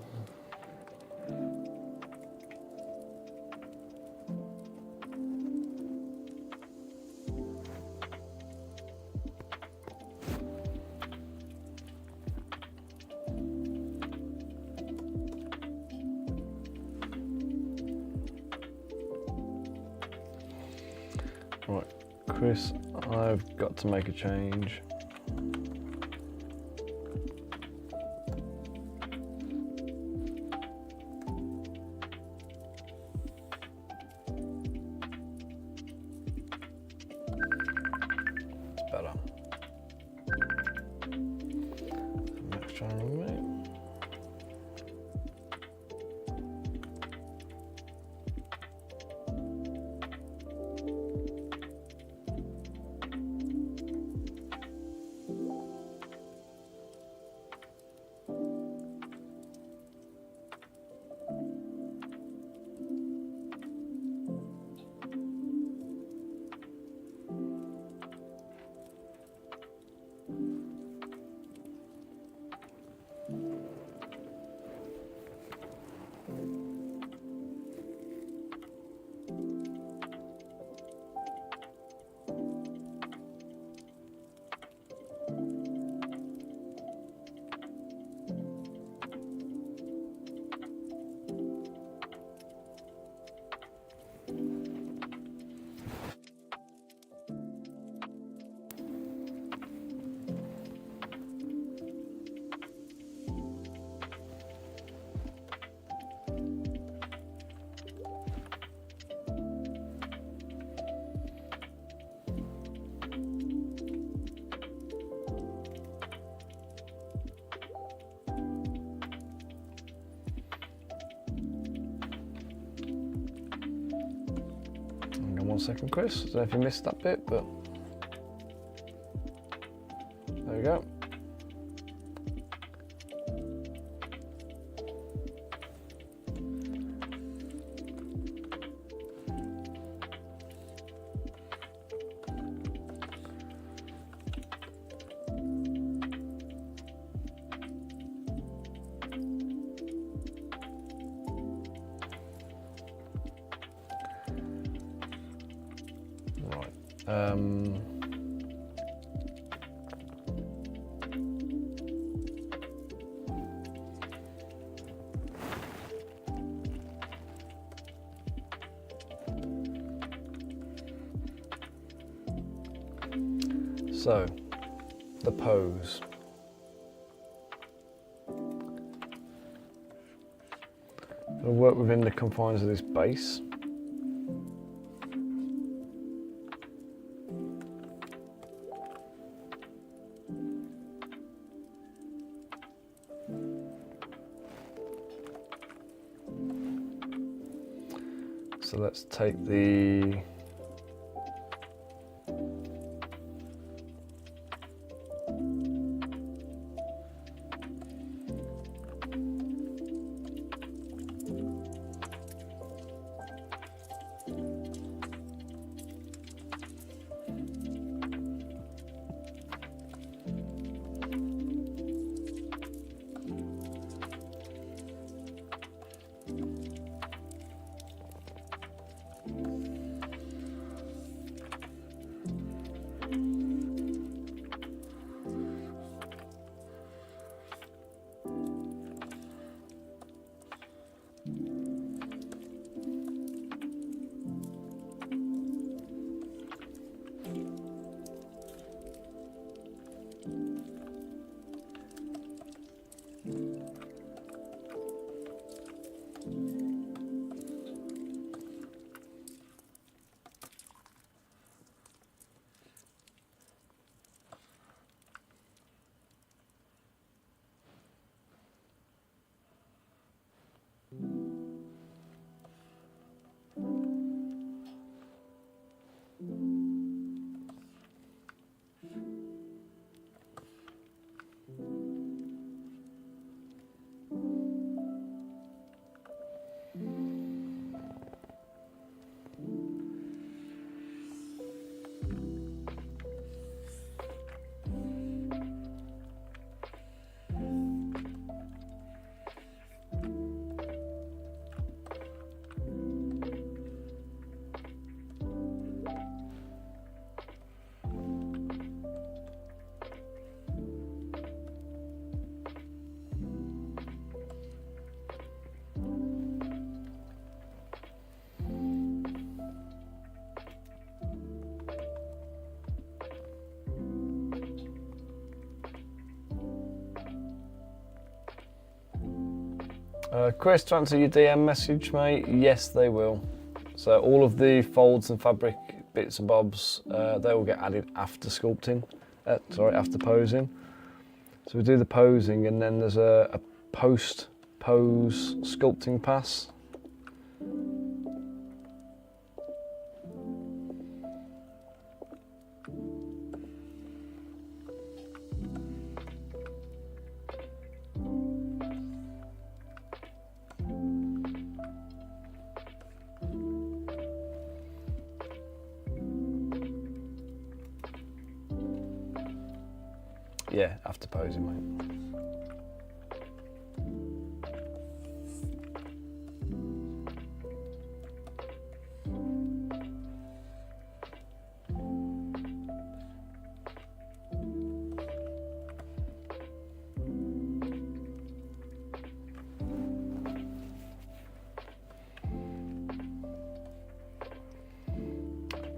right, Chris, I've got to make a change. It's better. Let's try and remove it. Hang on 1 second, Chris. I don't know if you missed that bit, but there we go. So, the pose. I'll work within the confines of this base. So let's take the Chris, to answer your DM message, mate, yes they will. So all of the folds and fabric bits and bobs, they will get added after sculpting, after posing. So we do the posing and then there's a post-pose sculpting pass. Yeah, after posing, mate.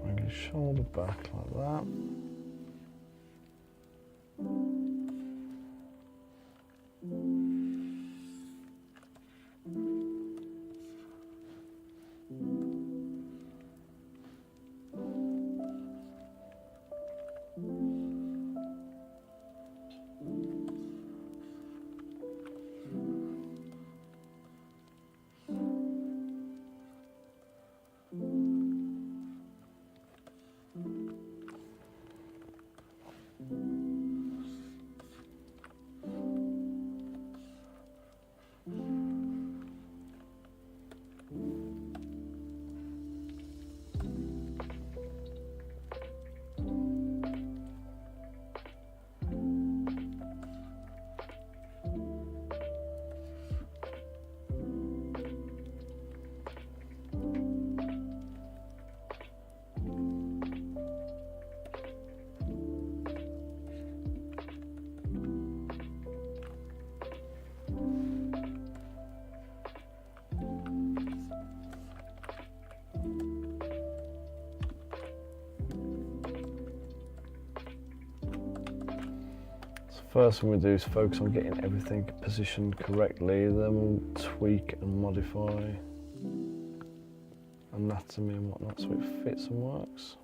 Bring your shoulder back like that. First thing we do is focus on getting everything positioned correctly, then we'll tweak and modify anatomy and whatnot so it fits and works.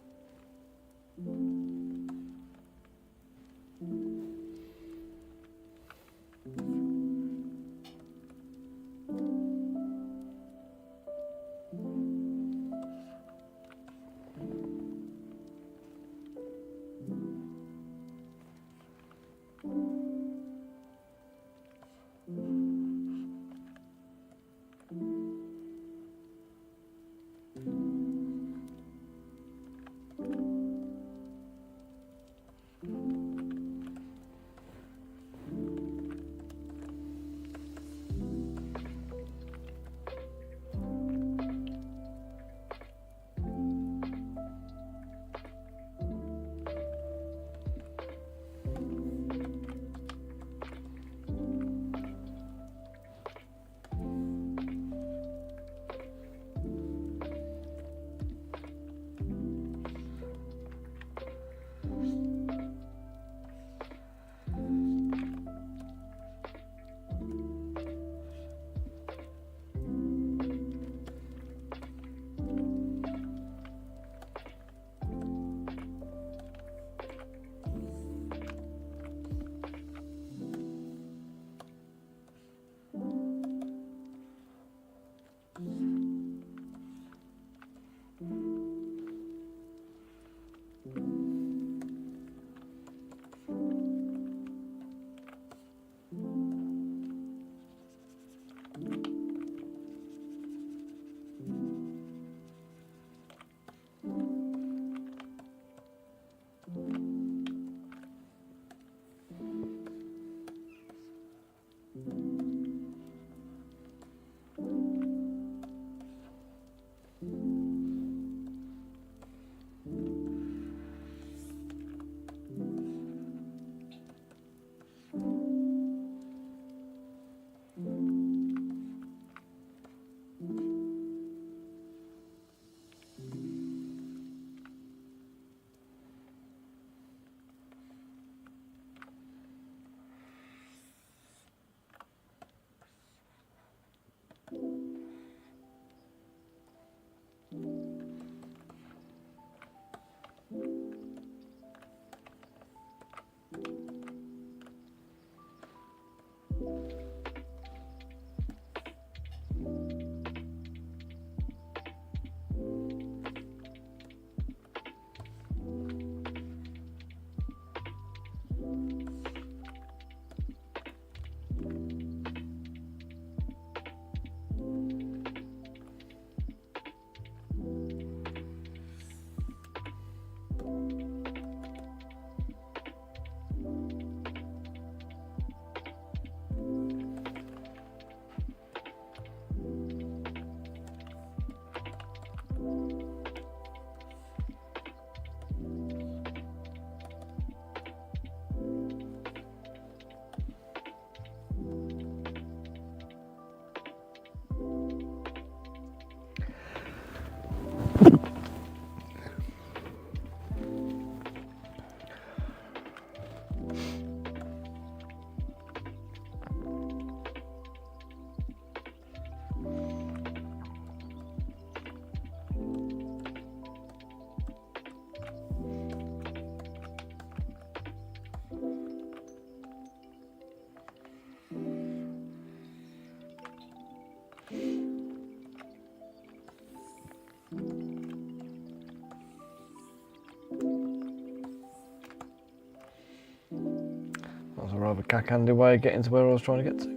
That was a rather cack-handed way of getting to where I was trying to get to.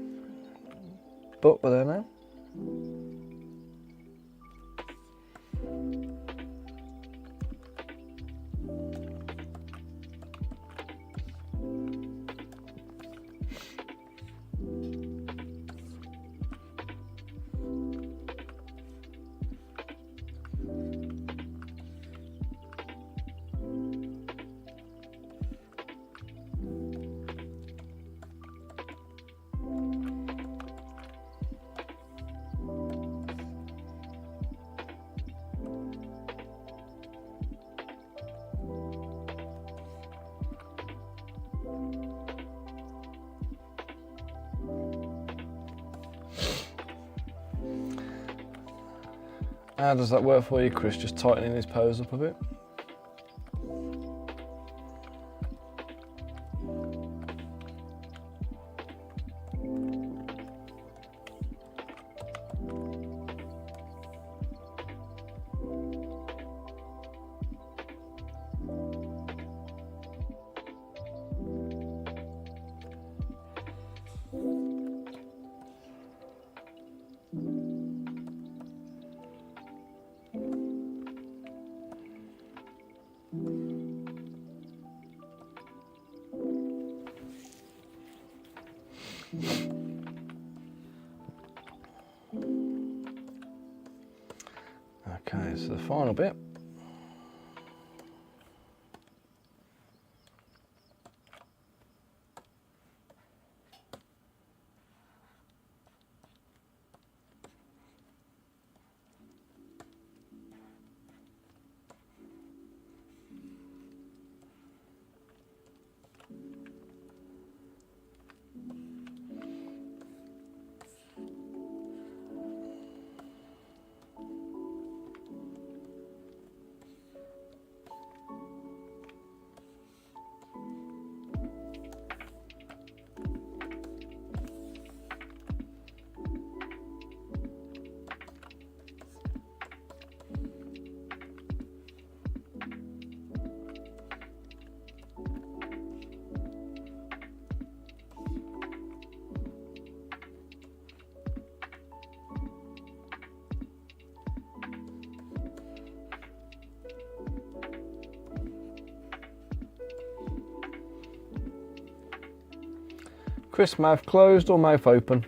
But we're there now. How does that work for you, Chris? Just tightening his pose up a bit? Okay, so the final bit. Chris, mouth closed or mouth open?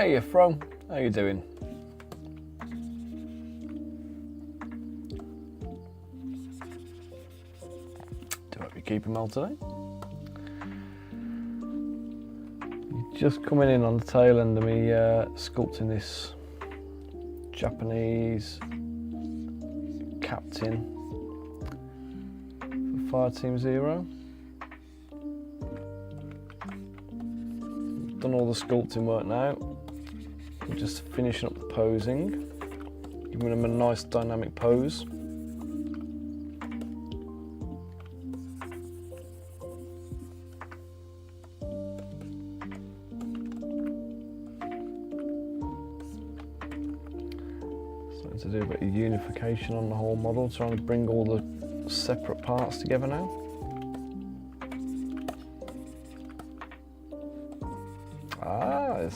Hey, you Fro, how you doing? Do hope you're keeping well today. You're just coming in on the tail end of me sculpting this Japanese captain for Fireteam Zero. Done all the sculpting work now. I'm just finishing up the posing, giving him a nice dynamic pose. Starting to do a bit of unification on the whole model, trying to bring all the separate parts together now.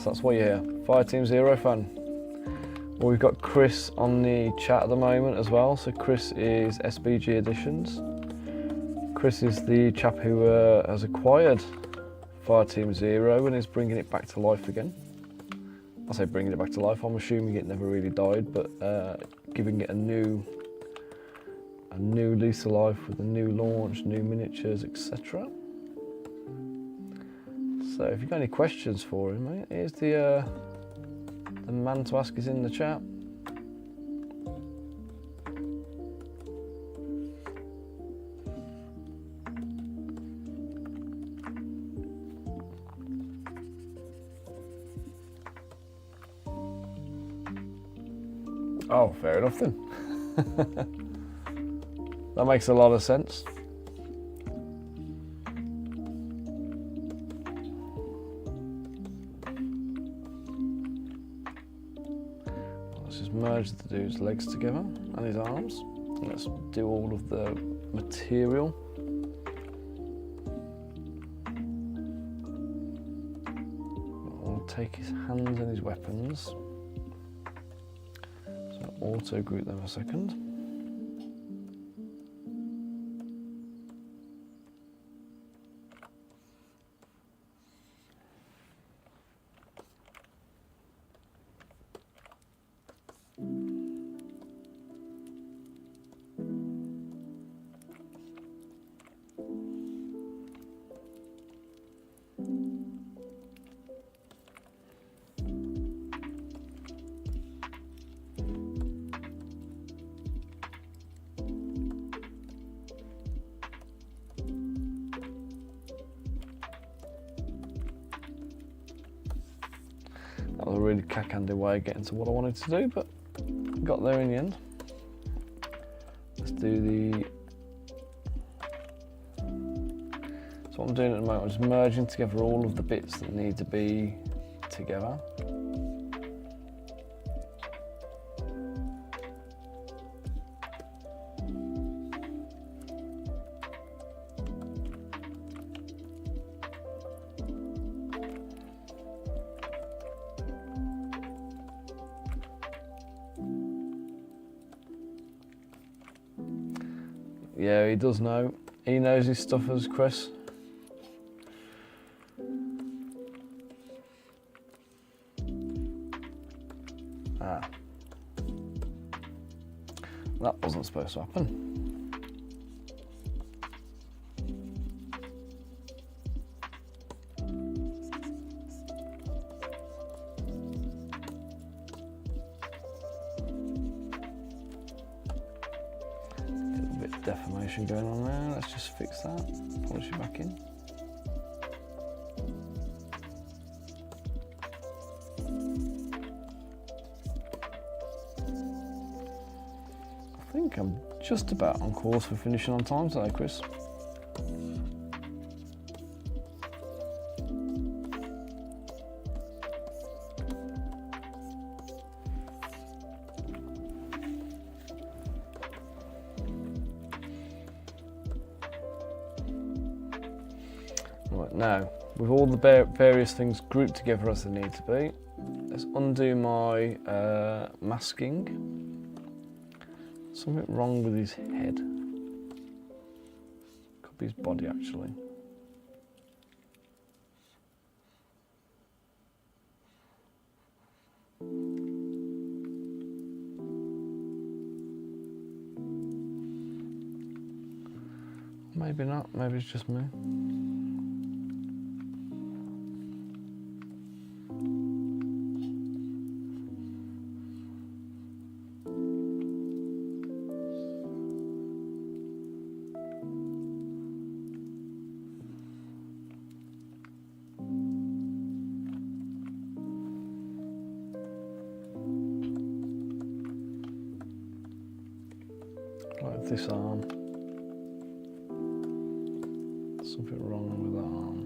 That's why you're here. Fireteam Zero fan. Well, we've got Chris on the chat at the moment as well. So Chris is SBG Editions. Chris is the chap who has acquired Fireteam Zero and is bringing it back to life again. I say bringing it back to life, I'm assuming it never really died, but giving it a new lease of life with a new launch, new miniatures, etc. So if you've got any questions for him, mate, here's the man to ask is in the chat. Oh, fair enough then. That makes a lot of sense. Merge the dude's legs together and his arms. Let's do all of the material. I'll take his hands and his weapons. So auto group them a second. That was a really cack-handed way of getting to what I wanted to do, but got there in the end. Let's do the... So what I'm doing at the moment, I'm just merging together all of the bits that need to be together. Yeah, he does know. He knows his stuff as Chris. Ah. That wasn't supposed to happen. Deformation going on there. Let's just fix that. Polish it back in. I think I'm just about on course for finishing on time today, Chris. Right, now, with all the various things grouped together as they need to be, let's undo my masking. Something wrong with his head. Could be his body, actually. Maybe not, maybe it's just me. Like this arm. Something wrong with that arm.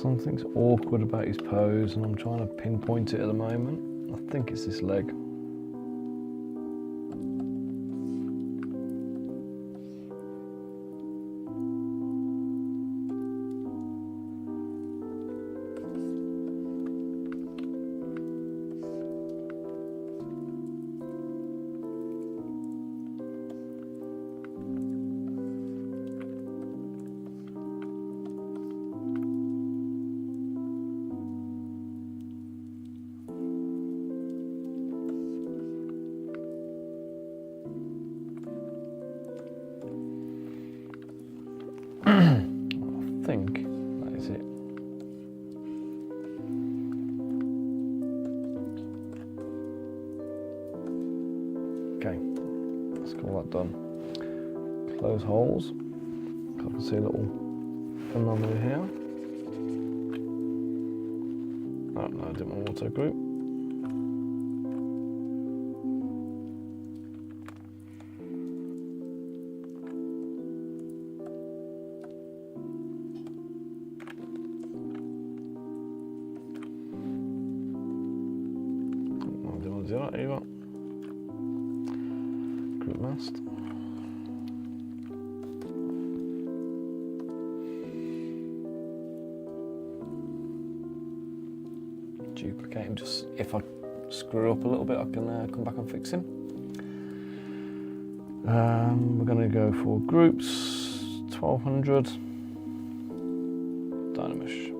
Something's awkward about his pose and I'm trying to pinpoint it at the moment. I think it's this leg. I think that is it. Okay, let's call that done. Close holes. I can see a little anomaly here. Oh no, I didn't want auto group. There you go. Group mask. Duplicate him. Just if I screw up a little bit, I can come back and fix him. We're going to go for groups 1200 Dynamish.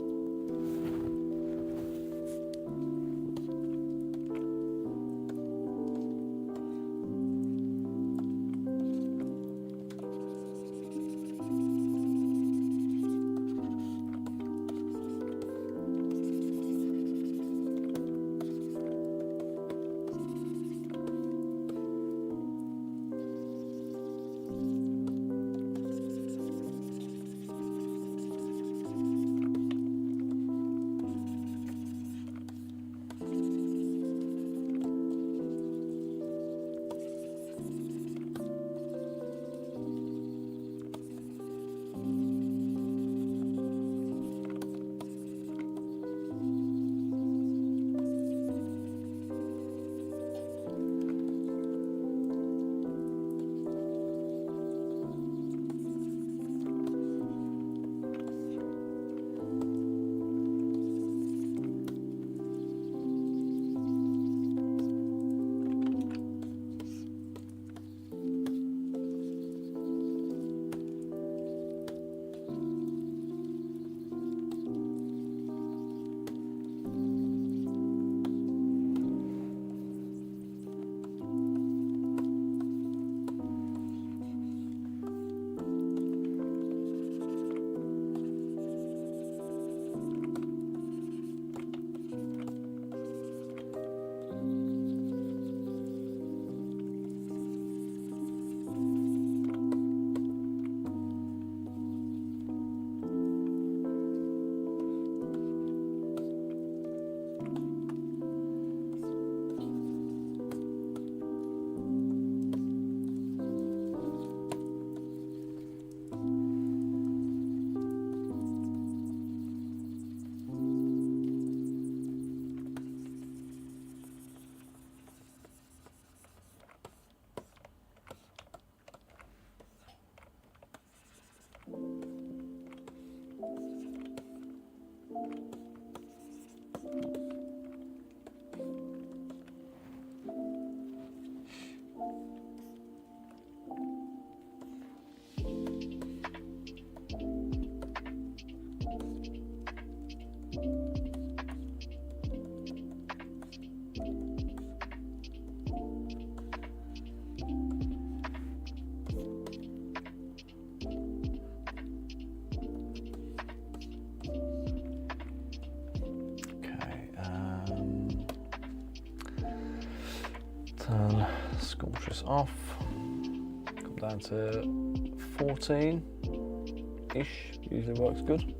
Turn Sculptress off, come down to 14-ish, usually works good.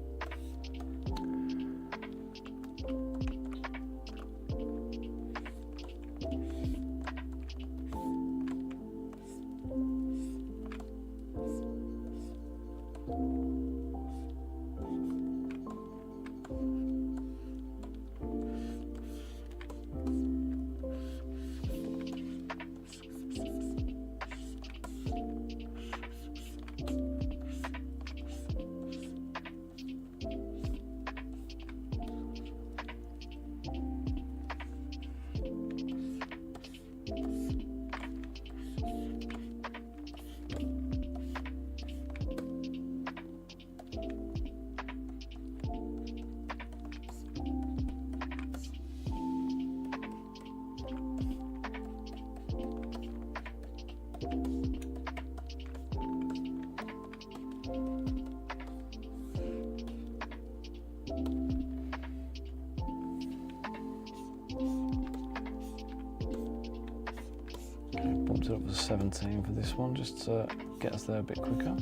Bumped it up to 17 for this one, just to get us there a bit quicker.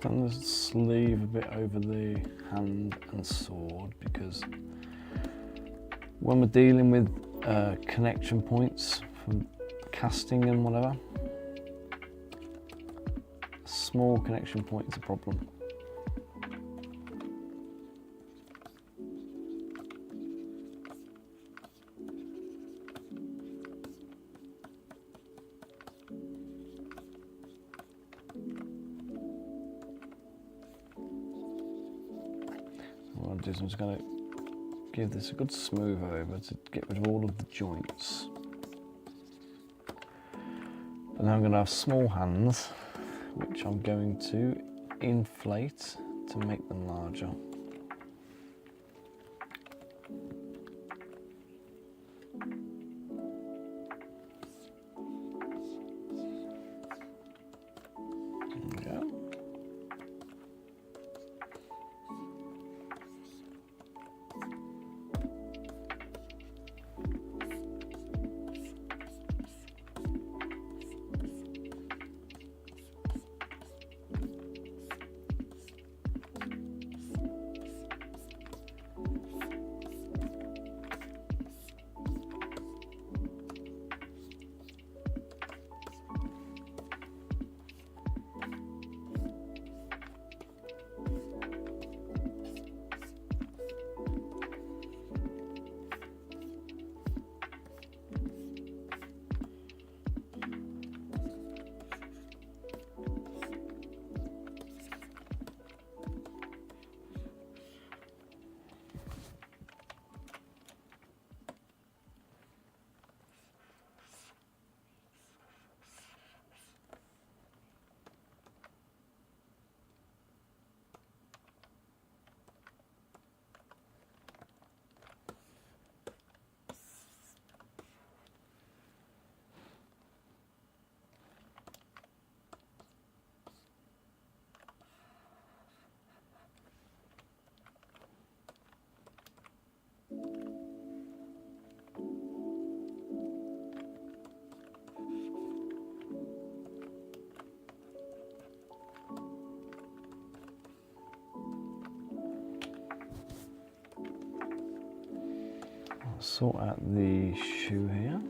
extend the sleeve a bit over the hand and sword, because when we're dealing with connection points from casting and whatever, a small connection point is a problem. What I'll do is I'm just going to give this a good smooth over to get rid of all of the joints. And then I'm going to have small hands, which I'm going to inflate to make them larger. There we go. Sort out the shoe here.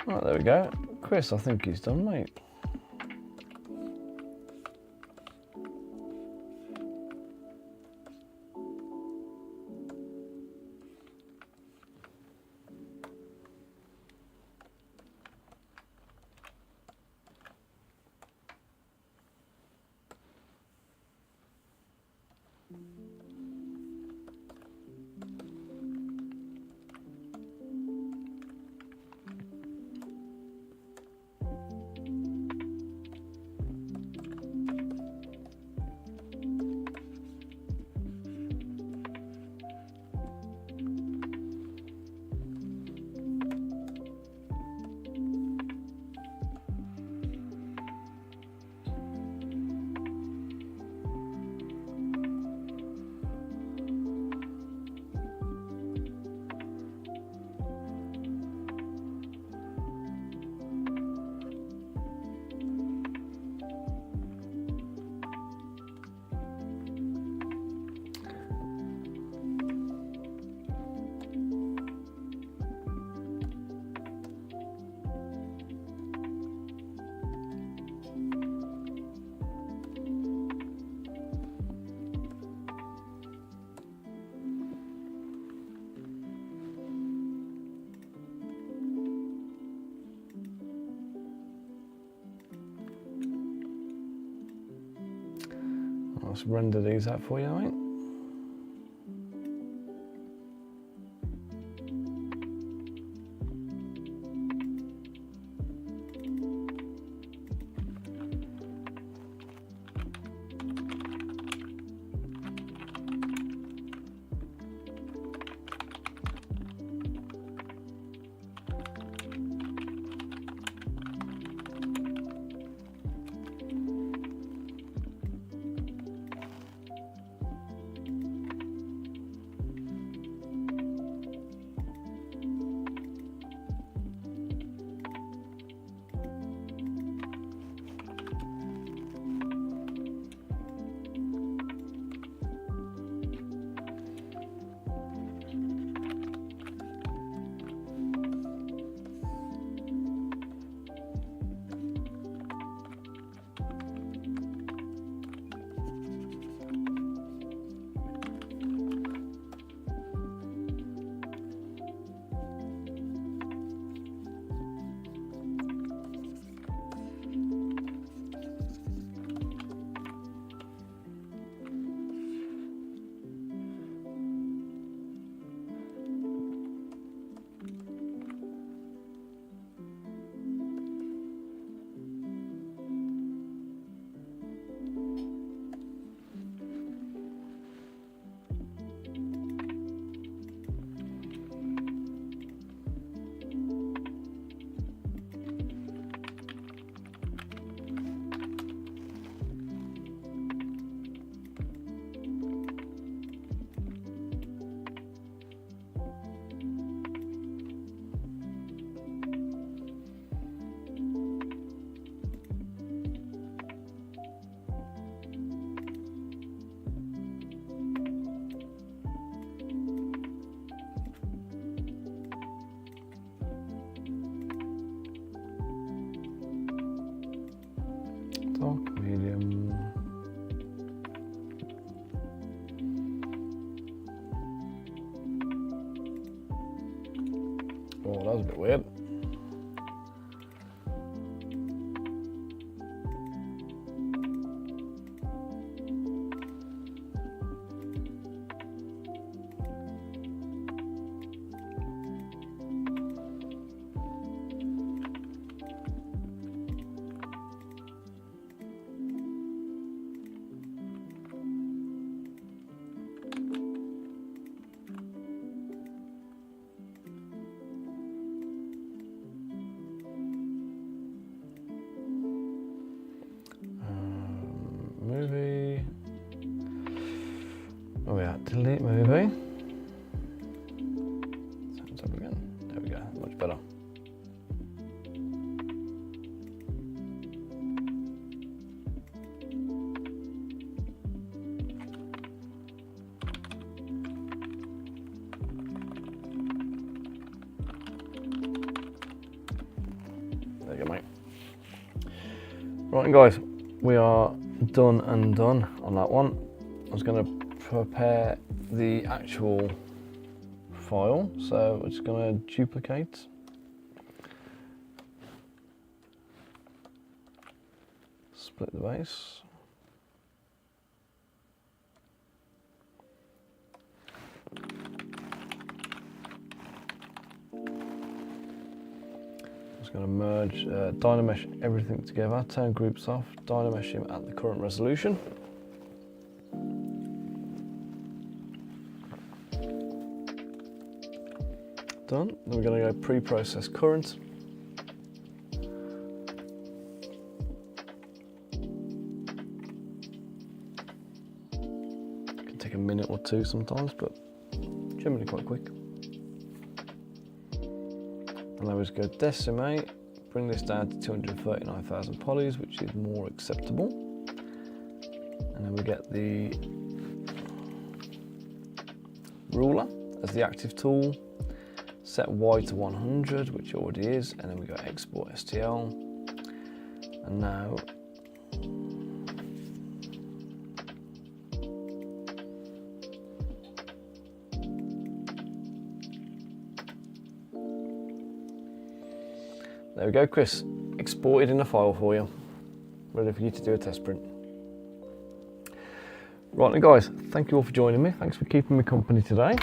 Right, there we go. Chris, I think he's done, mate. let's render these out for you, mate. Dark, medium. Oh, that was a bit weird. Movie. Oh yeah, delete movie. Sounds up again. There we go, much better. There you go, mate. Right, guys, we are done and done on that one. I was going to prepare the actual file, so we're just going to duplicate. Split the base. Going to merge, dynamesh everything together, turn groups off, dynamesh him at the current resolution. Done. Then we're going to go pre-process current. It can take a minute or two sometimes, but generally quite quick. And then we just go decimate, bring this down to 239,000 polys, which is more acceptable. And then we get the ruler as the active tool, set Y to 100, which already is, and then we go export STL. And now there we go, Chris, exported in a file for you, ready for you to do a test print. Right then guys, thank you all for joining me. Thanks for keeping me company today.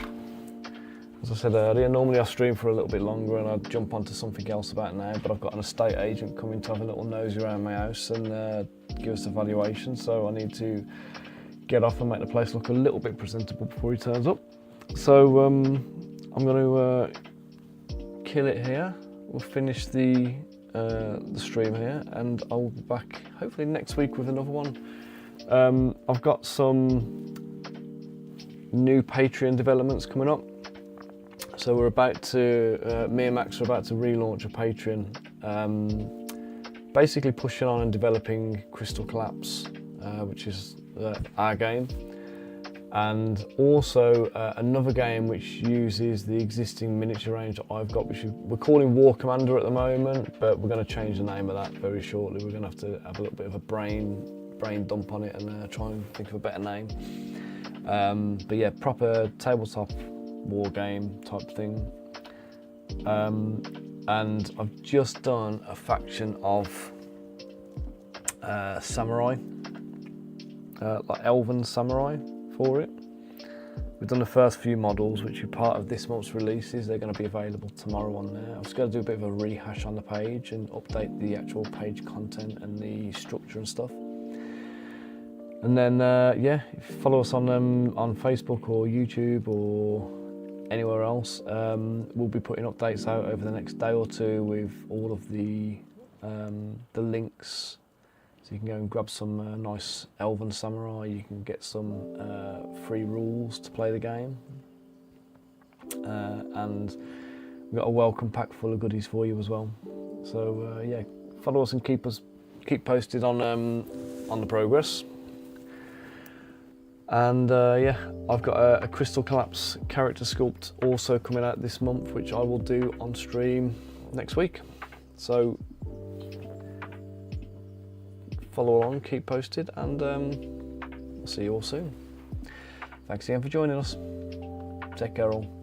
As I said earlier, normally I stream for a little bit longer and I'd jump onto something else about now, but I've got an estate agent coming to have a little nosy around my house and give us a valuation, so I need to get off and make the place look a little bit presentable before he turns up. So I'm going to kill it here. We'll finish the stream here and I'll be back hopefully next week with another one. I've got some new Patreon developments coming up. So we're about to, me and Max are about to relaunch a Patreon, basically pushing on and developing Crystal Collapse, which is our game, and also another game which uses the existing miniature range that I've got, which we're calling War Commander at the moment, but we're going to change the name of that very shortly. We're going to have a little bit of a brain dump on it and try and think of a better name. But yeah, proper tabletop war game type thing. And I've just done a faction of samurai, like elven samurai for it. We've done the first few models, which are part of this month's releases. They're going to be available tomorrow on there. I'm just going to do a bit of a rehash on the page and update the actual page content and the structure and stuff. And then yeah, if you follow us on Facebook or YouTube or anywhere else, we'll be putting updates out over the next day or two with all of the links, so you can go and grab some nice elven samurai. You can get some free rules to play the game, and we've got a welcome pack full of goodies for you as well. So yeah, follow us and keep posted on the progress. And yeah, I've got a Crystal Collapse character sculpt also coming out this month, which I will do on stream next week. So follow along, keep posted, and I'll see you all soon. Thanks again for joining us. Take care all.